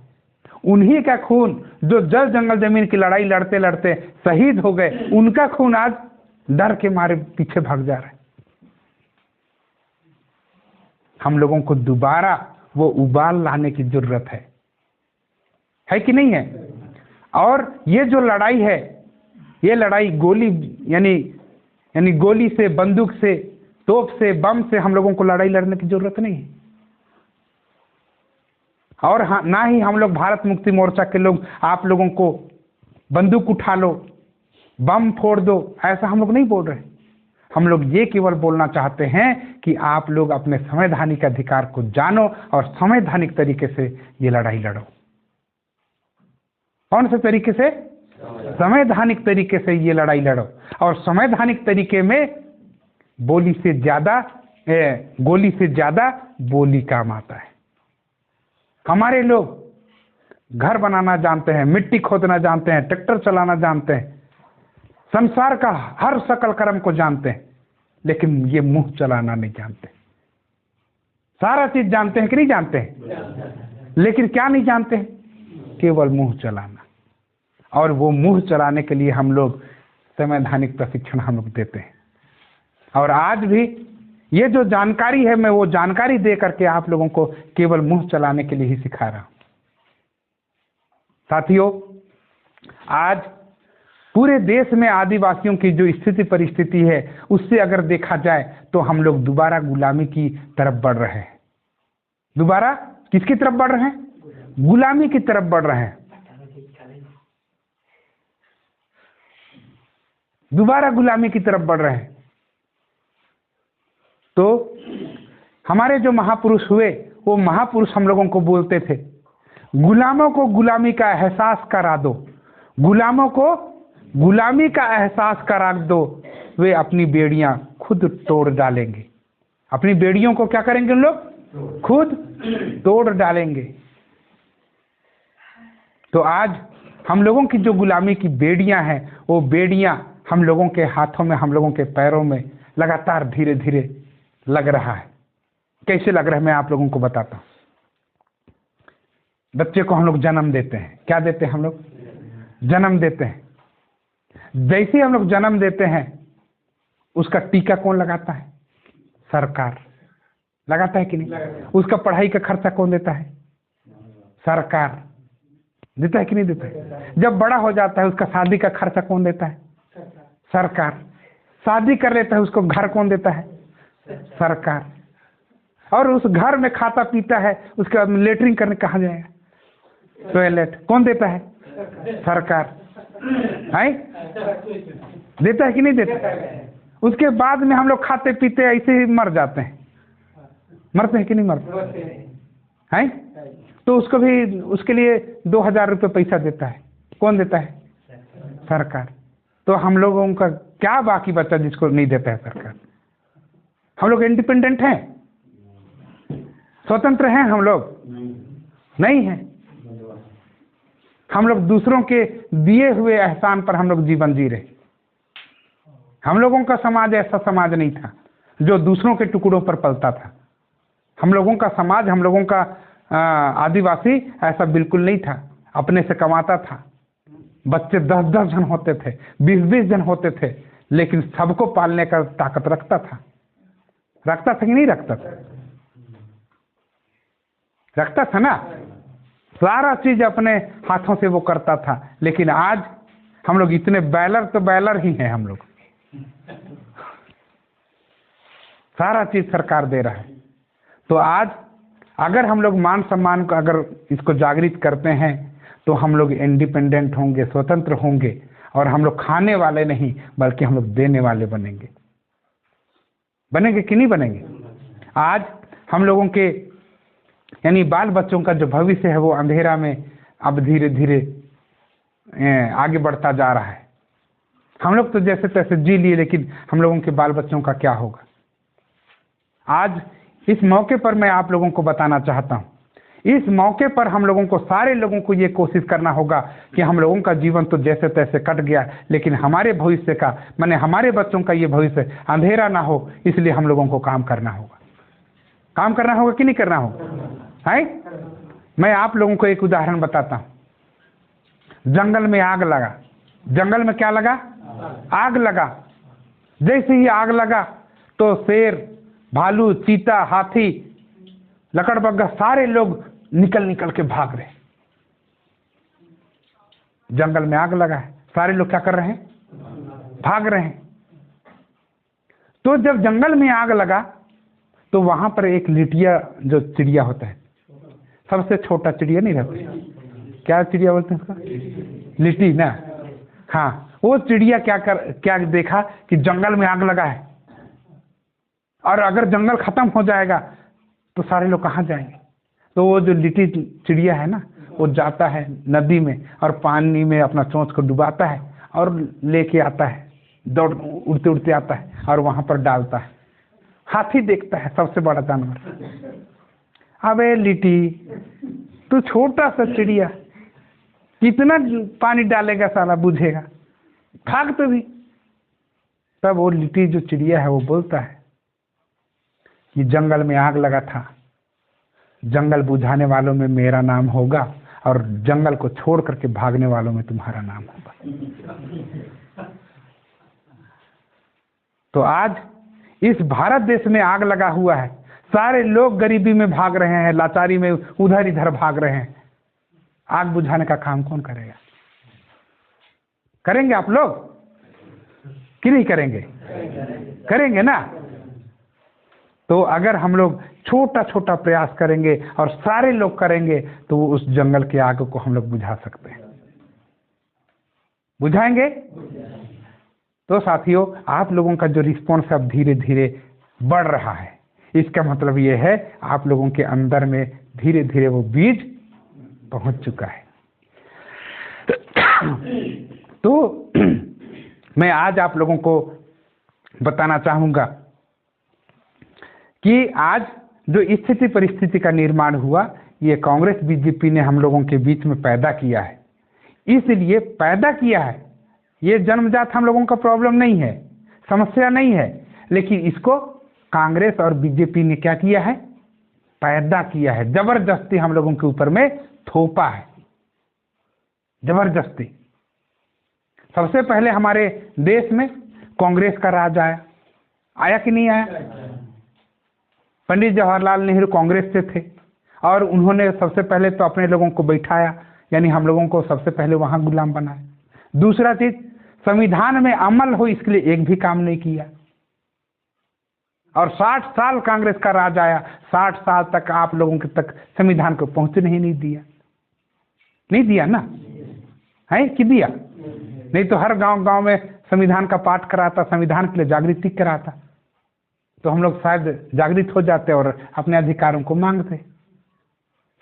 उन्हीं का खून जो जल जंगल जमीन की लड़ाई लड़ते लड़ते शहीद हो गए, उनका खून आज डर के मारे पीछे भाग जा रहा है। हम लोगों को दोबारा वो उबाल लाने की जरूरत है कि नहीं है? और ये जो लड़ाई है, ये लड़ाई गोली यानी गोली से, बंदूक से, तोप से, बम से हम लोगों को लड़ाई लड़ने की जरूरत नहीं है। और हाँ, ना ही हम लोग भारत मुक्ति मोर्चा के लोग आप लोगों को बंदूक उठा लो, बम फोड़ दो, ऐसा हम लोग नहीं बोल रहे। हम लोग ये केवल बोलना चाहते हैं कि आप लोग अपने संवैधानिक अधिकार को जानो और संवैधानिक तरीके से ये लड़ाई लड़ो। कौन से तरीके से? संवैधानिक तरीके से ये लड़ाई लड़ो। और संवैधानिक तरीके में गोली से ज्यादा बोली काम आता है। हमारे लोग घर बनाना जानते हैं, मिट्टी खोदना जानते हैं, ट्रैक्टर चलाना जानते हैं, संसार का हर सकल कर्म को जानते हैं, लेकिन ये मुंह चलाना नहीं जानते। सारा चीज जानते हैं कि नहीं जानते हैं? लेकिन क्या नहीं जानते हैं? केवल मुंह चलाना। और वो मुंह चलाने के लिए हम लोग संवैधानिक प्रशिक्षण हम लोग देते हैं। और आज भी ये जो जानकारी है, मैं वो जानकारी दे करके आप लोगों को केवल मुंह चलाने के लिए ही सिखा रहा हूं। साथियों, आज पूरे देश में आदिवासियों की जो स्थिति परिस्थिति है, उससे अगर देखा जाए तो हम लोग दोबारा गुलामी की तरफ बढ़ रहे हैं। दोबारा किसकी तरफ बढ़ रहे हैं? गुलामी की तरफ बढ़ रहे हैं। दोबारा गुलामी की तरफ बढ़ रहे हैं। तो हमारे जो महापुरुष हुए, वो महापुरुष हम लोगों को बोलते थे, गुलामों को गुलामी का एहसास करा दो, गुलामों को गुलामी का एहसास करा दो, वे अपनी बेड़ियां खुद तोड़ डालेंगे। अपनी बेड़ियों को क्या करेंगे उन लोग? खुद तोड़ डालेंगे। तो आज हम लोगों की जो गुलामी की बेड़ियां हैं, वो बेड़ियां हम लोगों के हाथों में, हम लोगों के पैरों में लगातार धीरे धीरे लग रहा है। कैसे लग रहा है मैं आप लोगों को बताता हूं। बच्चे को हम लोग जन्म देते हैं। क्या देते हैं हम लोग? जन्म देते हैं। जैसे हम लोग जन्म देते हैं, उसका टीका कौन लगाता है? सरकार लगाता है कि नहीं? उसका पढ़ाई का खर्चा कौन देता है? सरकार देता है कि नहीं देता है? जब बड़ा हो जाता है, उसका शादी का खर्चा कौन देता है? सरकार। शादी कर लेता है, उसको घर कौन देता है? सरकार। और उस घर में खाता पीता है, उसके बाद लेटरिन करने कहाँ जाएगा? टॉयलेट कौन देता है? सरकार। है देता है कि नहीं देता? उसके बाद में हम लोग खाते पीते ऐसे ही मर जाते हैं। मरते हैं कि नहीं मरते हैं? तो उसको भी, उसके लिए 2000 रुपये पैसा देता है। कौन देता है? सरकार। तो हम लोगों का क्या बाकी बचा जिसको नहीं देता है सरकार? हम लोग इंडिपेंडेंट हैं? स्वतंत्र हैं हम लोग? नहीं हैं। हम लोग दूसरों के दिए हुए एहसान पर हम लोग जीवन जी रहे। हम लोगों का समाज ऐसा समाज नहीं था जो दूसरों के टुकड़ों पर पलता था। हम लोगों का समाज, हम लोगों का आदिवासी ऐसा बिल्कुल नहीं था। अपने से कमाता था। बच्चे 10-10 जन होते थे, 20-20 जन होते थे, लेकिन सबको पालने का ताकत रखता था। रखता था कि नहीं रखता था? रखता था ना। सारा चीज अपने हाथों से वो करता था। लेकिन आज हम लोग इतने बैलर, तो बैलर ही हैं हम लोग। सारा चीज सरकार दे रहा है। तो आज अगर हम लोग मान सम्मान को अगर इसको जागृत करते हैं, तो हम लोग इंडिपेंडेंट होंगे, स्वतंत्र होंगे, और हम लोग खाने वाले नहीं बल्कि हम लोग देने वाले बनेंगे। बनेंगे कि नहीं बनेंगे? आज हम लोगों के यानी बाल बच्चों का जो भविष्य है, वो अंधेरा में अब धीरे धीरे आगे बढ़ता जा रहा है। हम लोग तो जैसे तैसे जी लिए, लेकिन हम लोगों के बाल बच्चों का क्या होगा? आज इस मौके पर मैं आप लोगों को बताना चाहता हूं, इस मौके पर हम लोगों को, सारे लोगों को ये कोशिश करना होगा कि हम लोगों का जीवन तो जैसे तैसे कट गया, लेकिन हमारे भविष्य का, माने हमारे बच्चों का ये भविष्य अंधेरा ना हो, इसलिए हम लोगों को काम करना होगा। काम करना होगा कि नहीं करना होगा? है? मैं आप लोगों को एक उदाहरण बताता हूं। जंगल में आग लगा। जंगल में क्या लगा? आग लगा। जैसे ही आग लगा तो शेर, भालू, चीता, हाथी, लकड़बग्गा, सारे लोग निकल निकल के भाग रहे। जंगल में आग लगा है, सारे लोग क्या कर रहे हैं? भाग रहे हैं। तो जब जंगल में आग लगा तो वहां पर एक लिटिया जो चिड़िया होता है, सबसे छोटा चिड़िया नहीं रहता, क्या चिड़िया बोलते हैं उसका? लिटी ना। हाँ, वो चिड़िया क्या देखा कि जंगल में आग लगा है, और अगर जंगल खत्म हो जाएगा तो सारे लोग कहाँ जाएंगे? तो वो जो लिटी चिड़िया है ना, वो जाता है नदी में और पानी में अपना चोंच को डुबाता है और लेके आता है, दौड़ उड़ते उड़ते आता है और वहां पर डालता है। हाथी देखता है, सबसे बड़ा जानवर। अबे लिटी, तू छोटा सा चिड़िया, कितना पानी डालेगा, साला बुझेगा, भाग तो भी। तब वो लिटी जो चिड़िया है वो बोलता है कि जंगल में आग लगा था, जंगल बुझाने वालों में मेरा नाम होगा, और जंगल को छोड़ करके भागने वालों में तुम्हारा नाम होगा। तो आज इस भारत देश में आग लगा हुआ है, सारे लोग गरीबी में भाग रहे हैं, लाचारी में उधर इधर भाग रहे हैं। आग बुझाने का काम कौन करेगा? करेंगे आप लोग कि नहीं करेंगे? करेंगे ना। तो अगर हम लोग छोटा छोटा प्रयास करेंगे और सारे लोग करेंगे तो उस जंगल की आग को हम लोग बुझा सकते हैं। बुझाएंगे? तो साथियों, आप लोगों का जो रिस्पॉन्स अब धीरे धीरे बढ़ रहा है, इसका मतलब ये है आप लोगों के अंदर में धीरे धीरे वो बीज पहुंच चुका है। तो मैं आज आप लोगों को बताना चाहूंगा कि आज जो स्थिति परिस्थिति का निर्माण हुआ, ये कांग्रेस बीजेपी ने हम लोगों के बीच में पैदा किया है। इसलिए पैदा किया है, ये जन्मजात हम लोगों का प्रॉब्लम नहीं है, समस्या नहीं है, लेकिन इसको कांग्रेस और बीजेपी ने क्या किया है? पैदा किया है, जबरदस्ती हम लोगों के ऊपर में थोपा है, जबरदस्ती। सबसे पहले हमारे देश में कांग्रेस का राज आया, आया कि नहीं आया? पंडित जवाहरलाल नेहरू कांग्रेस से थे और उन्होंने सबसे पहले तो अपने लोगों को बैठाया, यानी हम लोगों को सबसे पहले वहां गुलाम बनाया। दूसरा चीज, संविधान में अमल हो इसके लिए एक भी काम नहीं किया। और 60 साल कांग्रेस का राज आया, 60 साल तक आप लोगों के तक संविधान को पहुंचने ही नहीं दिया। नहीं दिया ना, है कि दिया? नहीं तो हर गांव गांव में संविधान का पाठ कराता, संविधान के लिए जागृति कराता, तो हम लोग शायद जागृत हो जाते और अपने अधिकारों को मांगते।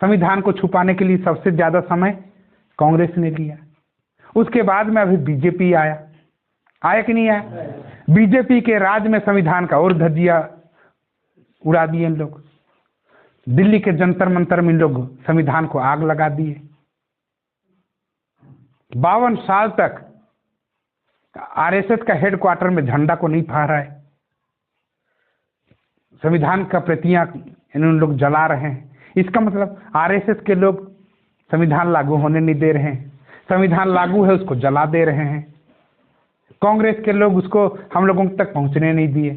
संविधान को छुपाने के लिए सबसे ज्यादा समय कांग्रेस ने लिया। उसके बाद में अभी बीजेपी आया, आया कि नहीं आया? बीजेपी के राज में संविधान का और धज्जिया उड़ा दिए इन लोग। दिल्ली के जंतर मंतर में इन लोग संविधान को आग लगा दिए। 52 साल तक आरएसएस का हेडक्वार्टर में झंडा को नहीं फहराए, संविधान का प्रतियां इन लोग जला रहे हैं। इसका मतलब आरएसएस के लोग संविधान लागू होने नहीं दे रहे हैं, संविधान लागू है उसको जला दे रहे हैं। कांग्रेस के लोग उसको हम लोगों तक पहुंचने नहीं दिए।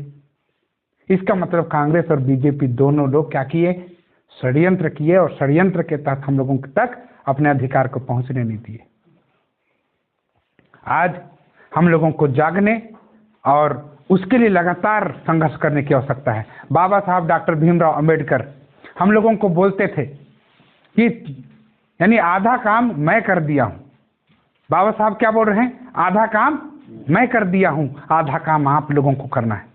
इसका मतलब कांग्रेस और बीजेपी दोनों लोग क्या किए? षड्यंत्र किए और षड्यंत्र के तहत हम लोगों तक अपने अधिकार को पहुंचने नहीं दिए। आज हम लोगों को जागने और उसके लिए लगातार संघर्ष करने की आवश्यकता है। बाबा साहब डॉक्टर भीमराव अंबेडकर हम लोगों को बोलते थे कि यानी आधा काम मैं कर दिया हूं। बाबा साहब क्या बोल रहे हैं? आधा काम मैं कर दिया हूं, आधा काम आप लोगों को करना है।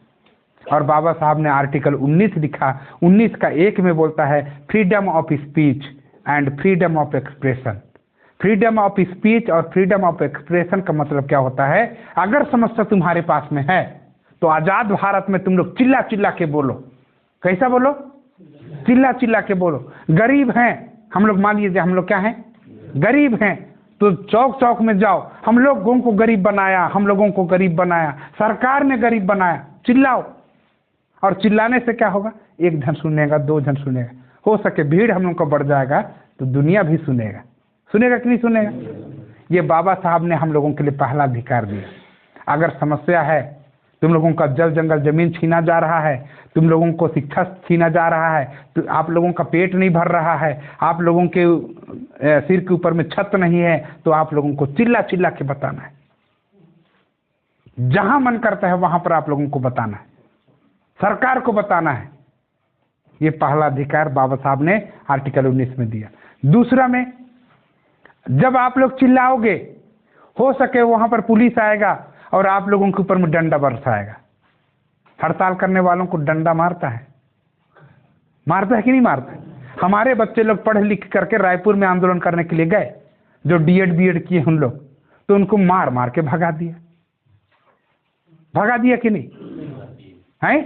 और बाबा साहब ने आर्टिकल 19 लिखा, 19 का 1 में बोलता है freedom of speech and freedom of expression. Freedom of speech और फ्रीडम ऑफ एक्सप्रेशन का मतलब क्या होता है? अगर समस्या तुम्हारे पास में है तो आजाद भारत में तुम लोग चिल्ला चिल्ला के बोलो। कैसा बोलो? चिल्ला चिल्ला के बोलो। गरीब हैं हम लोग, मान लीजिए हम लोग क्या हैं? गरीब हैं, तो चौक चौक में जाओ, हम लोगों को गरीब बनाया, हम लोगों को गरीब बनाया, सरकार ने गरीब बनाया, चिल्लाओ। और चिल्लाने से क्या होगा? 1 जन सुनेगा, 2 जन सुनेगा, हो सके भीड़ हम लोग को बढ़ जाएगा तो दुनिया भी सुनेगा। सुनेगा कि नहीं सुनेगा? ये बाबा साहब ने हम लोगों के लिए पहला अधिकार दिया। अगर समस्या है, तुम लोगों का जल जंगल जमीन छीना जा रहा है, तुम लोगों को शिक्षा छीना जा रहा है, तो आप लोगों का पेट नहीं भर रहा है, आप लोगों के सिर के ऊपर में छत नहीं है, तो आप लोगों को चिल्ला चिल्ला के बताना है। जहां मन करता है वहां पर आप लोगों को बताना है, सरकार को बताना है। ये पहला अधिकार बाबा साहब ने आर्टिकल 19 में दिया। दूसरा में, जब आप लोग चिल्लाओगे, हो सके वहां पर पुलिस आएगा और आप लोगों के ऊपर में डंडा बरसाएगा। हड़ताल करने वालों को डंडा मारता है, मारता है कि नहीं मारता? हमारे बच्चे लोग पढ़ लिख करके रायपुर में आंदोलन करने के लिए गए, जो डीएड बीएड किए उन लोग, तो उनको मार मार के भगा दिया। भगा दिया कि नहीं है?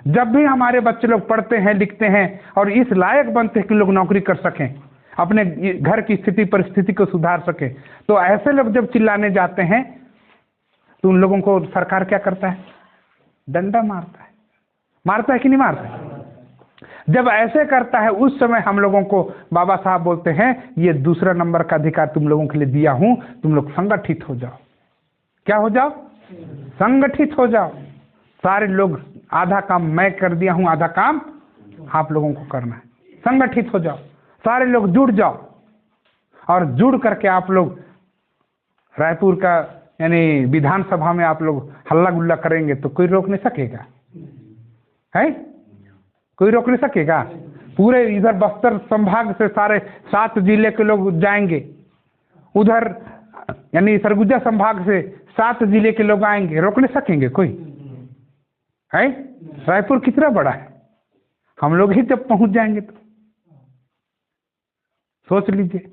जब भी हमारे बच्चे लोग पढ़ते हैं, लिखते हैं और इस लायक बनते हैं कि लोग नौकरी कर सकें, अपने घर की स्थिति परिस्थिति को सुधार सके, तो ऐसे लोग जब चिल्लाने जाते हैं तो उन लोगों को सरकार क्या करता है? डंडा मारता है। मारता है कि नहीं मारता है? जब ऐसे करता है उस समय हम लोगों को बाबा साहब बोलते हैं ये दूसरा नंबर का अधिकार तुम लोगों के लिए दिया हूं, तुम लोग संगठित हो जाओ। क्या हो जाओ? संगठित हो जाओ। सारे लोग, आधा काम मैं कर दिया हूं, आधा काम आप लोगों को करना है। संगठित हो जाओ, सारे लोग जुड़ जाओ, और जुड़ करके आप लोग रायपुर का यानी विधानसभा में आप लोग हल्ला गुल्ला करेंगे तो कोई रोक नहीं सकेगा, है? कोई रोक नहीं सकेगा। पूरे इधर बस्तर संभाग से सारे 7 जिले के लोग जाएंगे, उधर यानी सरगुजा संभाग से 7 जिले के लोग आएंगे, रोक नहीं सकेंगे कोई, है? रायपुर कितना बड़ा है, हम लोग ही जब पहुंच जाएंगे तो सोच लीजिए।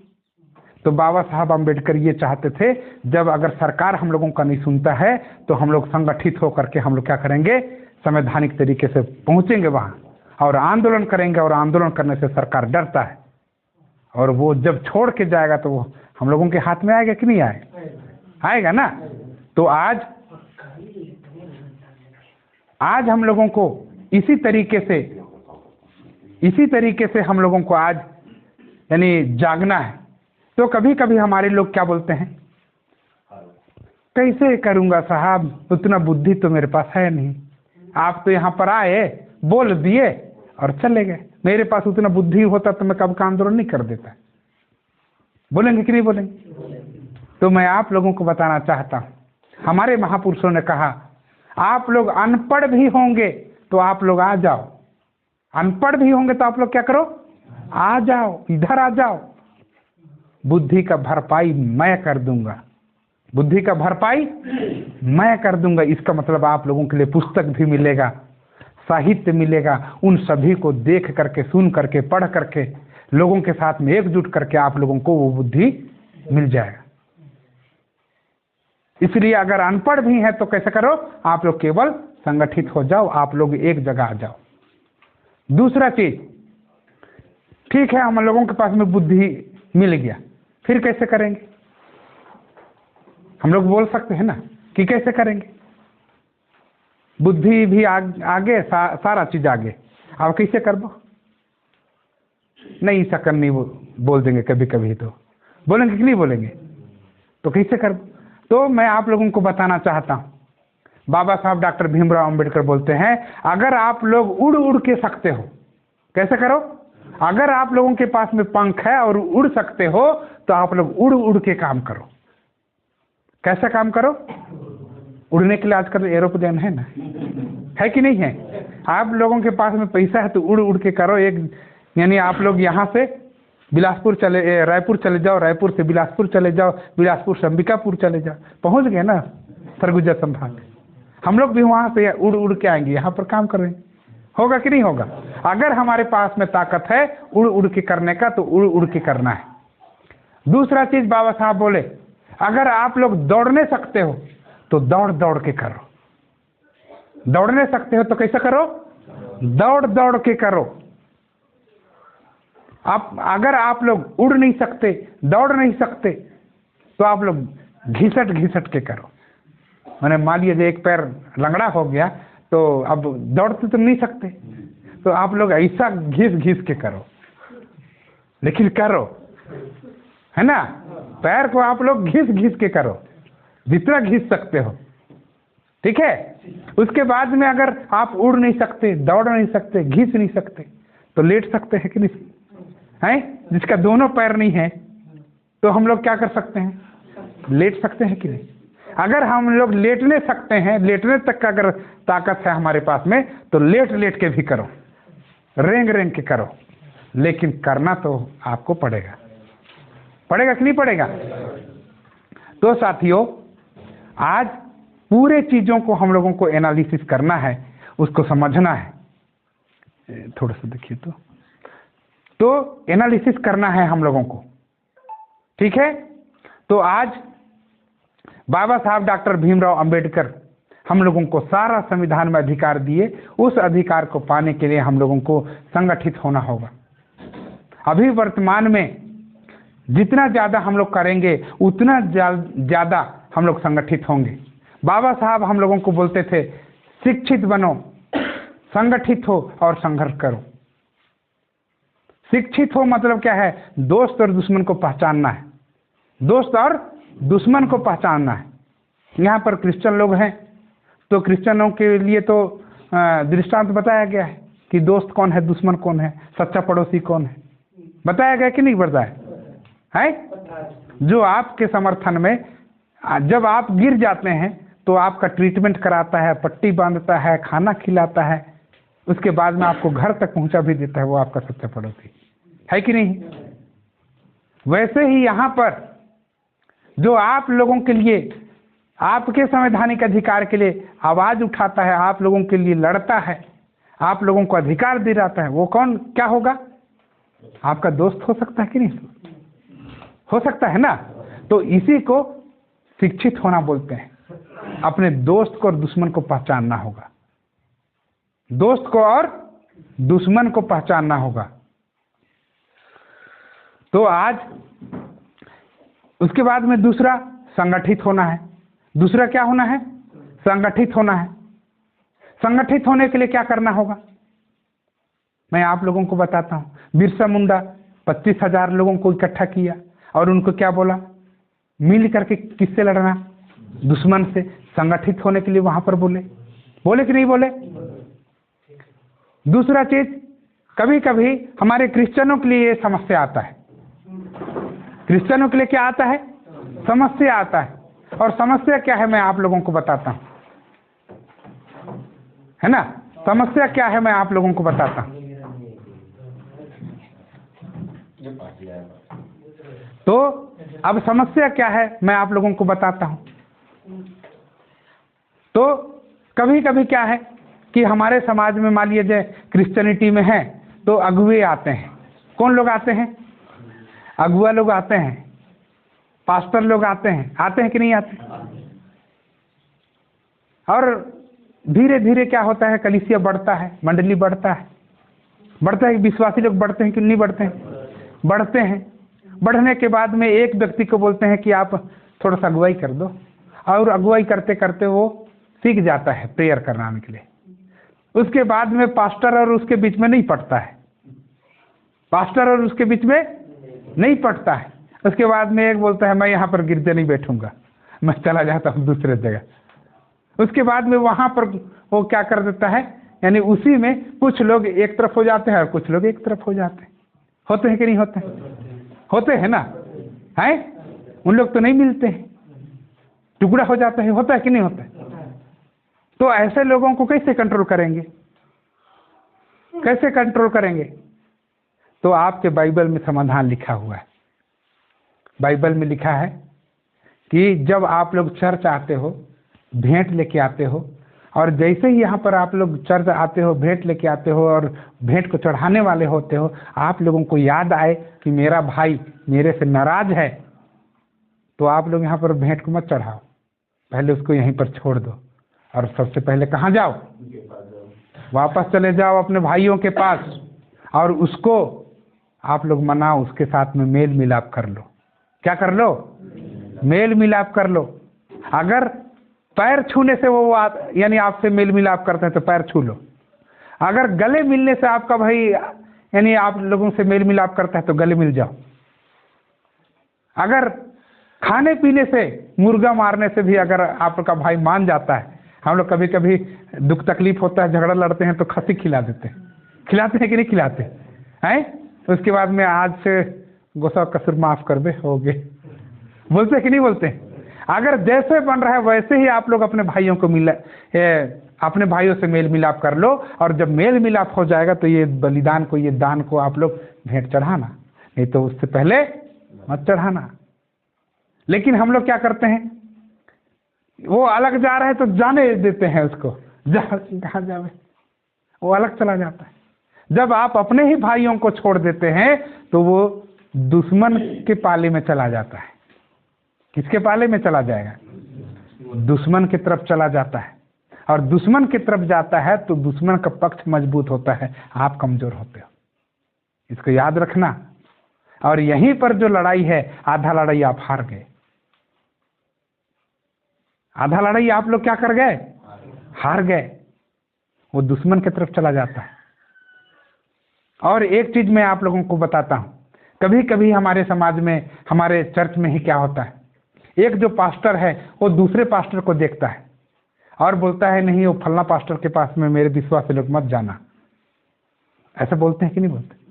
तो बाबा साहब अम्बेडकर ये चाहते थे, जब अगर सरकार हम लोगों का नहीं सुनता है तो हम लोग संगठित होकर के हम लोग क्या करेंगे, संवैधानिक तरीके से पहुंचेंगे वहाँ और आंदोलन करेंगे, और आंदोलन करने से सरकार डरता है, और वो जब छोड़ के जाएगा तो वो हम लोगों के हाथ में आएगा कि नहीं आएगा? आएगा ना। तो आज हम लोगों को इसी तरीके से हम लोगों को आज यानी जागना है। तो कभी कभी हमारे लोग क्या बोलते हैं, कैसे करूंगा साहब, उतना बुद्धि तो मेरे पास है नहीं। आप तो यहाँ पर आए, बोल दिए और चले गए। मेरे पास उतना बुद्धि होता तो मैं कब का आंदोलन नहीं कर देता। बोलेंगे कि नहीं बोलेंगे? तो मैं आप लोगों को बताना चाहता हूँ, हमारे महापुरुषों ने कहा आप लोग अनपढ़ भी होंगे तो आप लोग आ जाओ, अनपढ़ भी होंगे तो आप लोग क्या करो, आ जाओ, इधर आ जाओ। बुद्धि का भरपाई मैं कर दूंगा, बुद्धि का भरपाई मैं कर दूंगा। इसका मतलब आप लोगों के लिए पुस्तक भी मिलेगा, साहित्य मिलेगा, उन सभी को देख करके, सुन करके, पढ़ करके, लोगों के साथ में एकजुट करके आप लोगों को वो बुद्धि मिल जाएगा। इसलिए अगर अनपढ़ भी है तो कैसे करो, आप लोग केवल संगठित हो जाओ, आप लोग एक जगह आ जाओ। दूसरा चीज, ठीक है हम लोगों के पास में बुद्धि मिल गया, फिर कैसे करेंगे? हम लोग बोल सकते हैं ना कि कैसे करेंगे, बुद्धि भी आगे, सारा चीज आगे, अब कैसे करबो? नहीं सकन नहीं बोल देंगे, कभी कभी तो बोलेंगे कि नहीं बोलेंगे, तो कैसे करबो? तो मैं आप लोगों को बताना चाहता हूं, बाबा साहब डॉक्टर भीमराव अंबेडकर बोलते हैं अगर आप लोग उड़ उड़ के सकते हो, कैसे करो? अगर आप लोगों के पास में पंख है और उड़ सकते हो तो आप लोग उड़ उड़ के काम करो। कैसे काम करो? उड़ने के लिए आजकल एरोप्लेन है ना, है कि नहीं है? आप लोगों के पास में पैसा है तो उड़ उड़ के करो। एक यानी आप लोग यहाँ से बिलासपुर रायपुर चले जाओ, रायपुर से बिलासपुर चले जाओ, बिलासपुर से अंबिकापुर चले जाओ, पहुँच गए ना सरगुजा संभाग। हम लोग भी वहाँ से उड़ उड़ के आएंगे, यहाँ पर काम करेंगे, होगा कि नहीं होगा? अगर हमारे पास में ताकत है उड़ उड़ के करने का तो उड़ उड़ के करना है। दूसरा चीज बाबा साहब बोले, अगर आप लोग दौड़ने सकते हो तो दौड़ दौड़ के करो। दौड़ने सकते हो तो कैसे करो? दौड़ दौड़ के करो। अगर आप लोग उड़ नहीं सकते, दौड़ नहीं सकते, तो आप लोग घिसट घिसट के करो। मैंने मान लिया एक पैर लंगड़ा हो गया तो अब दौड़ते तो नहीं सकते, तो आप लोग ऐसा घिस घिस के करो, लेकिन करो, है ना? पैर को आप लोग घिस घिस के करो, जितना घिस सकते हो, ठीक है? उसके बाद में अगर आप उड़ नहीं सकते, दौड़ नहीं सकते, घिस नहीं सकते, तो लेट सकते हैं कि नहीं है? जिसका दोनों पैर नहीं है तो हम लोग क्या कर सकते हैं? लेट सकते हैं कि नहीं? अगर हम लोग लेटने सकते हैं, लेटने तक का अगर ताकत है हमारे पास में, तो लेट लेट के भी करो, रेंग रेंग के करो, लेकिन करना तो आपको पड़ेगा। पड़ेगा कि नहीं पड़ेगा? तो साथियों, आज पूरे चीजों को हम लोगों को एनालिसिस करना है, उसको समझना है। थोड़ा सा देखिए तो एनालिसिस करना है हम लोगों को, ठीक है? तो आज बाबा साहब डॉक्टर भीमराव अंबेडकर हम लोगों को सारा संविधान में अधिकार दिए। उस अधिकार को पाने के लिए हम लोगों को संगठित होना होगा। अभी वर्तमान में जितना ज़्यादा हम लोग करेंगे उतना ज़्यादा हम लोग संगठित होंगे। बाबा साहब हम लोगों को बोलते थे शिक्षित बनो, संगठित हो और संघर्ष करो। शिक्षित हो मतलब क्या है? दोस्त और दुश्मन को पहचानना है, दोस्त और दुश्मन को पहचानना है। यहाँ पर क्रिश्चियन लोग हैं तो क्रिश्चियनों के लिए तो दृष्टांत बताया गया है कि दोस्त कौन है, दुश्मन कौन है, सच्चा पड़ोसी कौन है, बताया गया कि नहीं बताया है? जो आपके समर्थन में जब आप गिर जाते हैं तो आपका ट्रीटमेंट कराता है, पट्टी बांधता है, खाना खिलाता है, उसके बाद में आपको घर तक पहुंचा भी देता है, वो आपका सच्चा पड़ोसी है कि नहीं? वैसे ही यहाँ पर जो आप लोगों के लिए, आपके संवैधानिक अधिकार के लिए आवाज उठाता है, आप लोगों के लिए लड़ता है, आप लोगों को अधिकार दे जाता है, वो कौन क्या होगा? आपका दोस्त हो सकता है कि नहीं? हो सकता है ना? तो इसी को शिक्षित होना बोलते हैं। अपने दोस्त को और दुश्मन को पहचानना होगा, दोस्त को और दुश्मन को पहचानना होगा। तो आज उसके बाद में दूसरा संगठित होना है। दूसरा क्या होना है? संगठित होना है। संगठित होने के लिए क्या करना होगा? मैं आप लोगों को बताता हूं। बिरसा मुंडा 25,000 लोगों को इकट्ठा किया और उनको क्या बोला? मिल करके किससे लड़ना? दुश्मन से। संगठित होने के लिए वहां पर बोले कि नहीं बोले? दूसरा चीज, कभी कभी हमारे क्रिश्चियनों के लिए ये समस्या आता है। क्रिश्चियनों के लिए क्या आता है? समस्या आता है। और समस्या क्या है मैं आप लोगों को बताता हूं, है ना? समस्या क्या है मैं आप लोगों को बताता हूं। तो अब समस्या क्या है मैं आप लोगों को बताता हूं। तो कभी कभी क्या है कि हमारे समाज में मान लीजिए क्रिश्चियनिटी में है तो अगुए आते हैं। कौन लोग आते हैं? अगुआ लोग आते हैं, पास्टर लोग आते हैं कि नहीं आते? और धीरे धीरे क्या होता है? कलीसिया बढ़ता है, मंडली बढ़ता है। विश्वासी लोग बढ़ते हैं कि नहीं बढ़ते हैं? बढ़ते हैं। बढ़ने के बाद में एक व्यक्ति को बोलते हैं कि आप थोड़ा सा अगुवाई कर दो, और अगुवाई करते करते वो सीख जाता है प्रेयर कराने के लिए। उसके बाद में पास्टर और उसके बीच में नहीं पड़ता है, पास्टर और उसके बीच में नहीं पड़ता है। उसके बाद में एक बोलता है मैं यहाँ पर गिरजे नहीं बैठूंगा, मैं चला जाता हूँ दूसरे जगह। उसके बाद में वहां पर वो क्या कर देता है, यानी उसी में कुछ लोग एक तरफ हो जाते हैं और कुछ लोग एक तरफ हो जाते हैं। होते हैं कि नहीं होते हैं? होते हैं ना? है? उन लोग तो नहीं मिलते हैं, टुकड़ा हो जाता है। होता है कि नहीं होता है? तो ऐसे लोगों को कैसे कंट्रोल करेंगे? कैसे कंट्रोल करेंगे? तो आपके बाइबल में समाधान लिखा हुआ है। बाइबल में लिखा है कि जब आप लोग चर्च आते हो, भेंट लेके आते हो, और जैसे ही यहाँ पर आप लोग चर्च आते हो, भेंट लेके आते हो और भेंट को चढ़ाने वाले होते हो, आप लोगों को याद आए कि मेरा भाई मेरे से नाराज है, तो आप लोग यहाँ पर भेंट को मत चढ़ाओ, पहले उसको यहीं पर छोड़ दो और सबसे पहले कहाँ जाओ? वापस चले जाओ अपने भाइयों के पास और उसको आप लोग मनाओ, उसके साथ में मेल मिलाप कर लो। क्या कर लो? मेल मिलाप कर लो। अगर पैर छूने से वो यानी आपसे मेल मिलाप करते हैं तो पैर छू लो। अगर गले मिलने से आपका भाई यानी आप लोगों से मेल मिलाप करता है तो गले मिल जाओ। अगर खाने पीने से, मुर्गा मारने से भी अगर आपका भाई मान जाता है, हम लोग कभी कभी दुख तकलीफ होता है, झगड़ा लड़ते हैं तो खस्सी खिला देते हैं। खिलाते हैं कि नहीं खिलाते हैं? उसके बाद में आज से गुस्सा कसूर माफ कर दे, हो गए, बोलते कि नहीं बोलते? अगर जैसे बन रहा है वैसे ही आप लोग अपने भाइयों को अपने भाइयों से मेल मिलाप कर लो, और जब मेल मिलाप हो जाएगा तो ये बलिदान को, ये दान को आप लोग भेंट चढ़ाना, नहीं तो उससे पहले मत चढ़ाना। लेकिन हम लोग क्या करते हैं, वो अलग जा रहा है तो जाने देते हैं उसको, कहाँ जावे, वो अलग चला जाता है। जब आप अपने ही भाइयों को छोड़ देते हैं तो वो दुश्मन के पाले में चला जाता है। किसके पाले में चला जाएगा? दुश्मन की तरफ चला जाता है। और दुश्मन की तरफ जाता है तो दुश्मन का पक्ष मजबूत होता है, आप कमजोर होते हो। इसको याद रखना। और यहीं पर जो लड़ाई है, आधा लड़ाई आप हार गए। आधा लड़ाई आप लोग क्या कर गए? हार गए। वो दुश्मन की तरफ चला जाता है। और एक चीज मैं आप लोगों को बताता हूँ, कभी कभी हमारे समाज में, हमारे चर्च में ही क्या होता है, एक जो पास्टर है वो दूसरे पास्टर को देखता है और बोलता है नहीं वो फलना पास्टर के पास में मेरे विश्वासी लोग मत जाना। ऐसा बोलते हैं कि नहीं बोलते?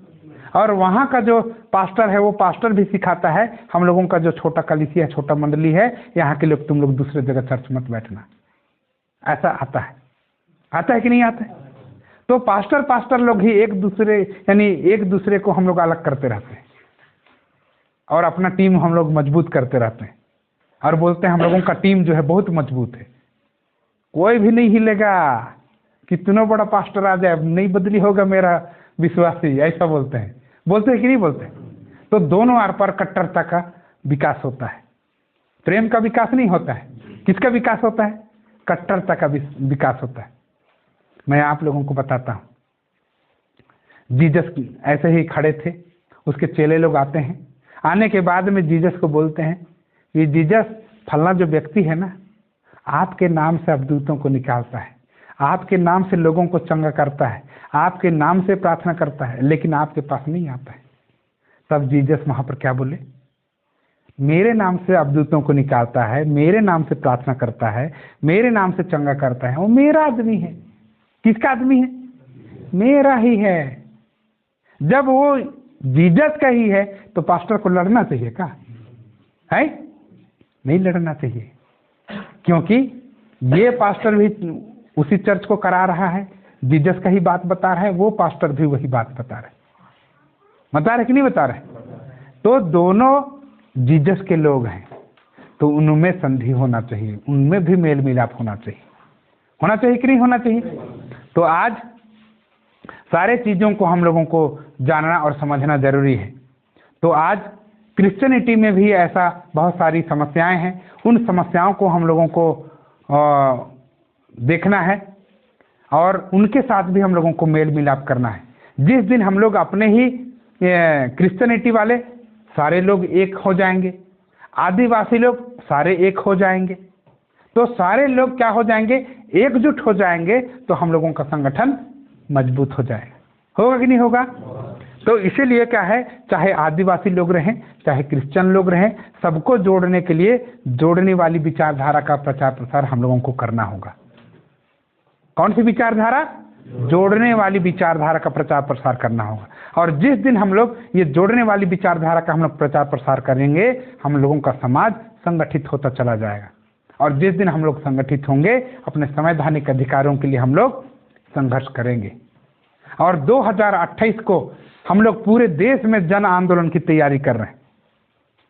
और वहाँ का जो पास्टर है वो पास्टर भी सिखाता है हम लोगों का जो छोटा कलीसिया, छोटा मंडली है, यहाँ के लोग तुम लोग दूसरे जगह चर्च मत बैठना। ऐसा आता है कि नहीं आता है? तो पास्टर लोग ही एक दूसरे, यानी एक दूसरे को हम लोग अलग करते रहते हैं और अपना टीम हम लोग मजबूत करते रहते हैं और बोलते हैं हम लोगों का टीम जो है बहुत मजबूत है, कोई भी नहीं हिलेगा, कितना बड़ा पास्टर आ जाए नहीं बदली होगा मेरा विश्वासी। ऐसा बोलते हैं कि नहीं बोलते? तो दोनों आर पार कट्टरता का विकास होता है, प्रेम का विकास नहीं होता है। किसका विकास होता है? कट्टरता का विकास होता है। मैं आप लोगों को बताता हूँ, जीसस ऐसे ही खड़े थे, उसके चेले लोग आते हैं, आने के बाद में जीसस को बोलते हैं कि जीसस फलना जो व्यक्ति है ना, आपके नाम से अबदूतों को निकालता है, आपके नाम से लोगों को चंगा करता है, आपके नाम से प्रार्थना करता है, लेकिन आपके पास नहीं आता है। तब जीसस वहां पर क्या बोले? मेरे नाम से अबदूतों को निकालता है, मेरे नाम से प्रार्थना करता है, मेरे नाम से चंगा करता है, वो मेरा आदमी है। किसका आदमी है? मेरा ही है। जब वो जीसस का ही है तो पास्टर को लड़ना चाहिए क्या? है नहीं लड़ना चाहिए, क्योंकि ये पास्टर भी उसी चर्च को करा रहा है, जीसस का ही बात बता रहा है, वो पास्टर भी वही बात बता रहे कि नहीं बता रहे? तो दोनों जीसस के लोग हैं, तो उनमें संधि होना चाहिए, उनमें भी मेल मिलाप होना चाहिए कि नहीं होना चाहिए? तो आज सारे चीज़ों को हम लोगों को जानना और समझना जरूरी है। तो आज क्रिश्चियनिटी में भी ऐसा बहुत सारी समस्याएं हैं, उन समस्याओं को हम लोगों को देखना है और उनके साथ भी हम लोगों को मेल मिलाप करना है। जिस दिन हम लोग अपने ही क्रिश्चियनिटी वाले सारे लोग एक हो जाएंगे, आदिवासी लोग सारे एक हो जाएंगे, तो सारे लोग क्या हो जाएंगे? एकजुट हो जाएंगे, तो हम लोगों का संगठन मजबूत हो जाएगा। होगा कि नहीं होगा? तो इसीलिए क्या है, चाहे आदिवासी लोग रहें, चाहे क्रिश्चियन लोग रहें, सबको जोड़ने के लिए जोड़ने वाली विचारधारा का प्रचार प्रसार हम लोगों को करना होगा। कौन सी विचारधारा? जोड़ने वाली विचारधारा का प्रचार प्रसार करना होगा। और जिस दिन हम लोग ये जोड़ने वाली विचारधारा का हम लोग प्रचार प्रसार करेंगे, हम लोगों का समाज संगठित होता चला जाएगा। और जिस दिन हम लोग संगठित होंगे, अपने संवैधानिक अधिकारों के लिए हम लोग संघर्ष करेंगे। और 2028 को हम लोग पूरे देश में जन आंदोलन की तैयारी कर रहे हैं।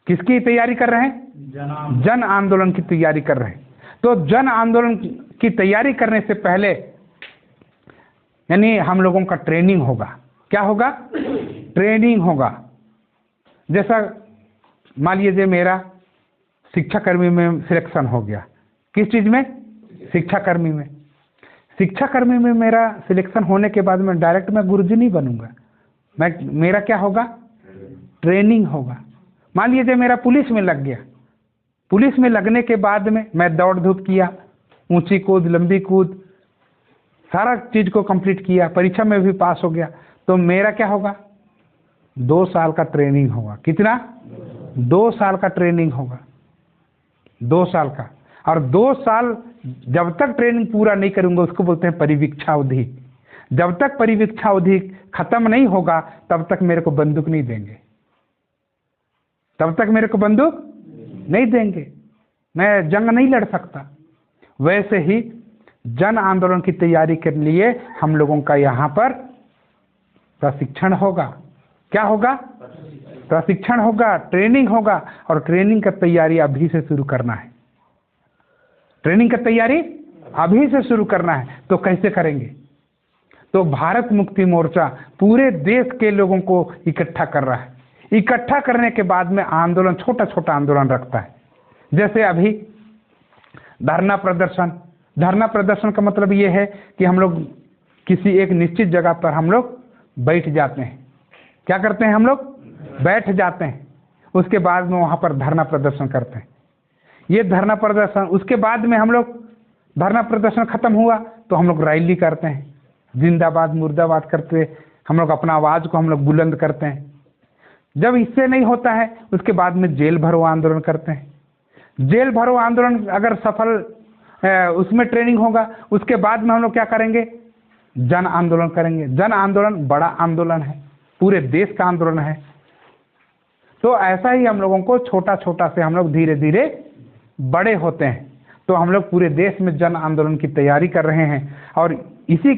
किसकी तैयारी कर रहे हैं? जन आंदोलन की तैयारी कर रहे हैं। तो जन आंदोलन की तैयारी करने से पहले यानी हम लोगों का ट्रेनिंग होगा। क्या होगा? ट्रेनिंग होगा। जैसा मान लीजिए मेरा शिक्षाकर्मी में सिलेक्शन हो गया। किस चीज़ में? शिक्षाकर्मी में। शिक्षाकर्मी में मेरा सिलेक्शन होने के बाद मैं डायरेक्ट मैं गुरुजी नहीं बनूंगा, मेरा क्या होगा? ट्रेनिंग होगा। मान लीजिए मेरा पुलिस में लग गया, पुलिस में लगने के बाद में मैं दौड़ धूप किया, ऊंची कूद, लंबी कूद, सारा चीज को कंप्लीट किया, परीक्षा में भी पास हो गया, तो मेरा क्या होगा? 2 साल का ट्रेनिंग होगा। कितना? 2 साल का ट्रेनिंग होगा। 2 साल का। और 2 साल जब तक ट्रेनिंग पूरा नहीं करूंगा उसको बोलते हैं परिवीक्षा अवधि। जब तक परिवीक्षा अवधि खत्म नहीं होगा तब तक मेरे को बंदूक नहीं देंगे, तब तक मेरे को बंदूक नहीं देंगे, मैं जंग नहीं लड़ सकता। वैसे ही जन आंदोलन की तैयारी के लिए हम लोगों का यहाँ पर प्रशिक्षण होगा। क्या होगा? प्रशिक्षण होगा, ट्रेनिंग होगा। और ट्रेनिंग का तैयारी अभी से शुरू करना है। ट्रेनिंग का तैयारी अभी से शुरू करना है। तो कैसे करेंगे? तो भारत मुक्ति मोर्चा पूरे देश के लोगों को इकट्ठा कर रहा है। इकट्ठा करने के बाद में आंदोलन, छोटा छोटा आंदोलन रखता है। जैसे अभी धरना प्रदर्शन। धरना प्रदर्शन का मतलब ये है कि हम लोग किसी एक निश्चित जगह पर हम लोग बैठ जाते हैं। क्या करते हैं? हम लोग बैठ जाते हैं, उसके बाद में वहाँ पर धरना प्रदर्शन करते हैं। ये धरना प्रदर्शन, उसके बाद में हम लोग धरना प्रदर्शन खत्म हुआ तो हम लोग रैली करते हैं, जिंदाबाद मुर्दाबाद करते हम लोग अपना आवाज़ को हम लोग बुलंद करते हैं। जब इससे नहीं होता है उसके बाद में जेल भरो आंदोलन करते हैं। जेल भरो आंदोलन अगर सफल उसमें ट्रेनिंग होगा, उसके बाद में हम लोग क्या करेंगे, जन आंदोलन करेंगे। जन आंदोलन बड़ा आंदोलन है, पूरे देश का आंदोलन है। तो ऐसा ही हम लोगों को छोटा छोटा से हम लोग धीरे धीरे बड़े होते हैं। तो हम लोग पूरे देश में जन आंदोलन की तैयारी कर रहे हैं और इसी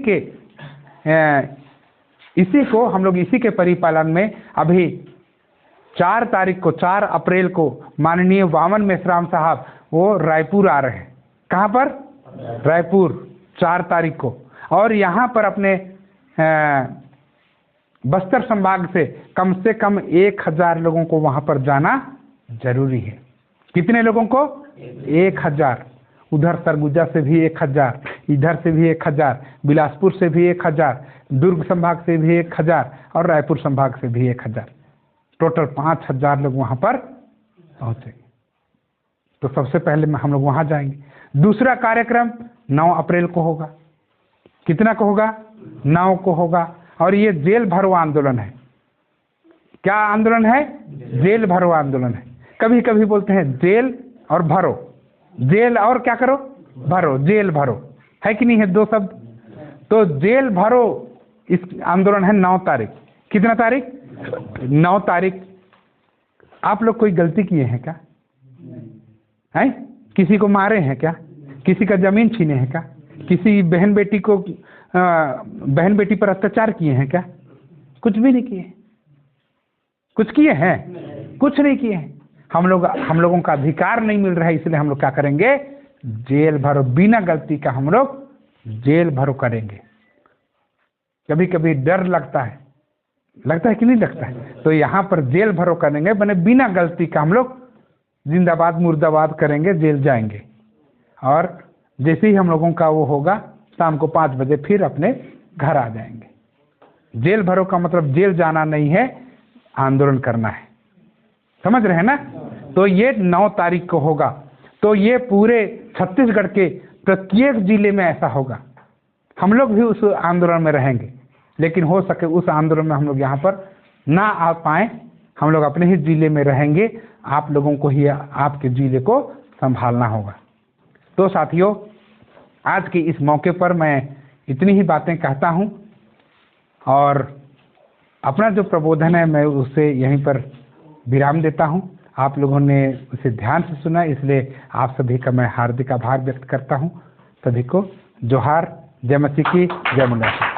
को हम लोग इसी के परिपालन में अभी 4 तारीख को 4 अप्रैल को माननीय वामन मेश्राम साहब वो रायपुर आ रहे हैं। कहाँ पर? रायपुर 4 तारीख को। और यहाँ पर अपने बस्तर संभाग से कम 1000 लोगों को वहाँ पर जाना जरूरी है। कितने लोगों को? 1000। उधर सरगुजा से भी 1000, इधर से भी 1000, बिलासपुर से भी 1000, दुर्ग संभाग से भी 1000 और रायपुर संभाग से भी 1000। टोटल 5000 लोग वहाँ पर पहुँचेंगे। तो सबसे पहले हम लोग वहाँ जाएंगे। दूसरा कार्यक्रम 9 अप्रैल को होगा। कितना को होगा? 9 को होगा। और ये जेल भरो आंदोलन है। क्या आंदोलन है? जेल भरो आंदोलन है। कभी कभी बोलते हैं जेल और भरो, जेल और क्या करो? भरो, जेल भरो, है कि नहीं है 2 शब्द। तो जेल भरो इस आंदोलन है 9 तारीख। कितना तारीख? 9 तारीख। आप लोग कोई गलती किए हैं क्या? हैं? किसी को मारे हैं क्या? किसी का जमीन छीने हैं क्या? किसी बहन बेटी पर अत्याचार किए हैं क्या? कुछ भी नहीं किए। कुछ किए हैं? कुछ नहीं किए हैं। हम लोगों का अधिकार नहीं मिल रहा है, इसलिए हम लोग क्या करेंगे? जेल भरो, बिना गलती का हम लोग जेल भरो करेंगे। कभी कभी डर लगता है कि नहीं लगता है? तो यहाँ पर जेल भरो करेंगे, बने बिना गलती का हम लोग जिंदाबाद मुर्दाबाद करेंगे, जेल जाएंगे। और जैसे ही हम लोगों का वो होगा, शाम को 5 बजे फिर अपने घर आ जाएंगे। जेल भरो का मतलब जेल जाना नहीं है, आंदोलन करना है। समझ रहे हैं ना? तो ये 9 तारीख को होगा। तो ये पूरे छत्तीसगढ़ के प्रत्येक जिले में ऐसा होगा। हम लोग भी उस आंदोलन में रहेंगे, लेकिन हो सके उस आंदोलन में हम लोग यहाँ पर ना आ पाएँ। हम लोग अपने ही जिले में रहेंगे। आप लोगों को ही आपके जिले को संभालना होगा। तो साथियों, आज के इस मौके पर मैं इतनी ही बातें कहता हूँ और अपना जो प्रबोधन है मैं उसे यहीं पर विराम देता हूँ। आप लोगों ने उसे ध्यान से सुना, इसलिए आप सभी का मैं हार्दिक आभार व्यक्त करता हूँ। सभी को जोहार। जय मसीह की जय मुंडा।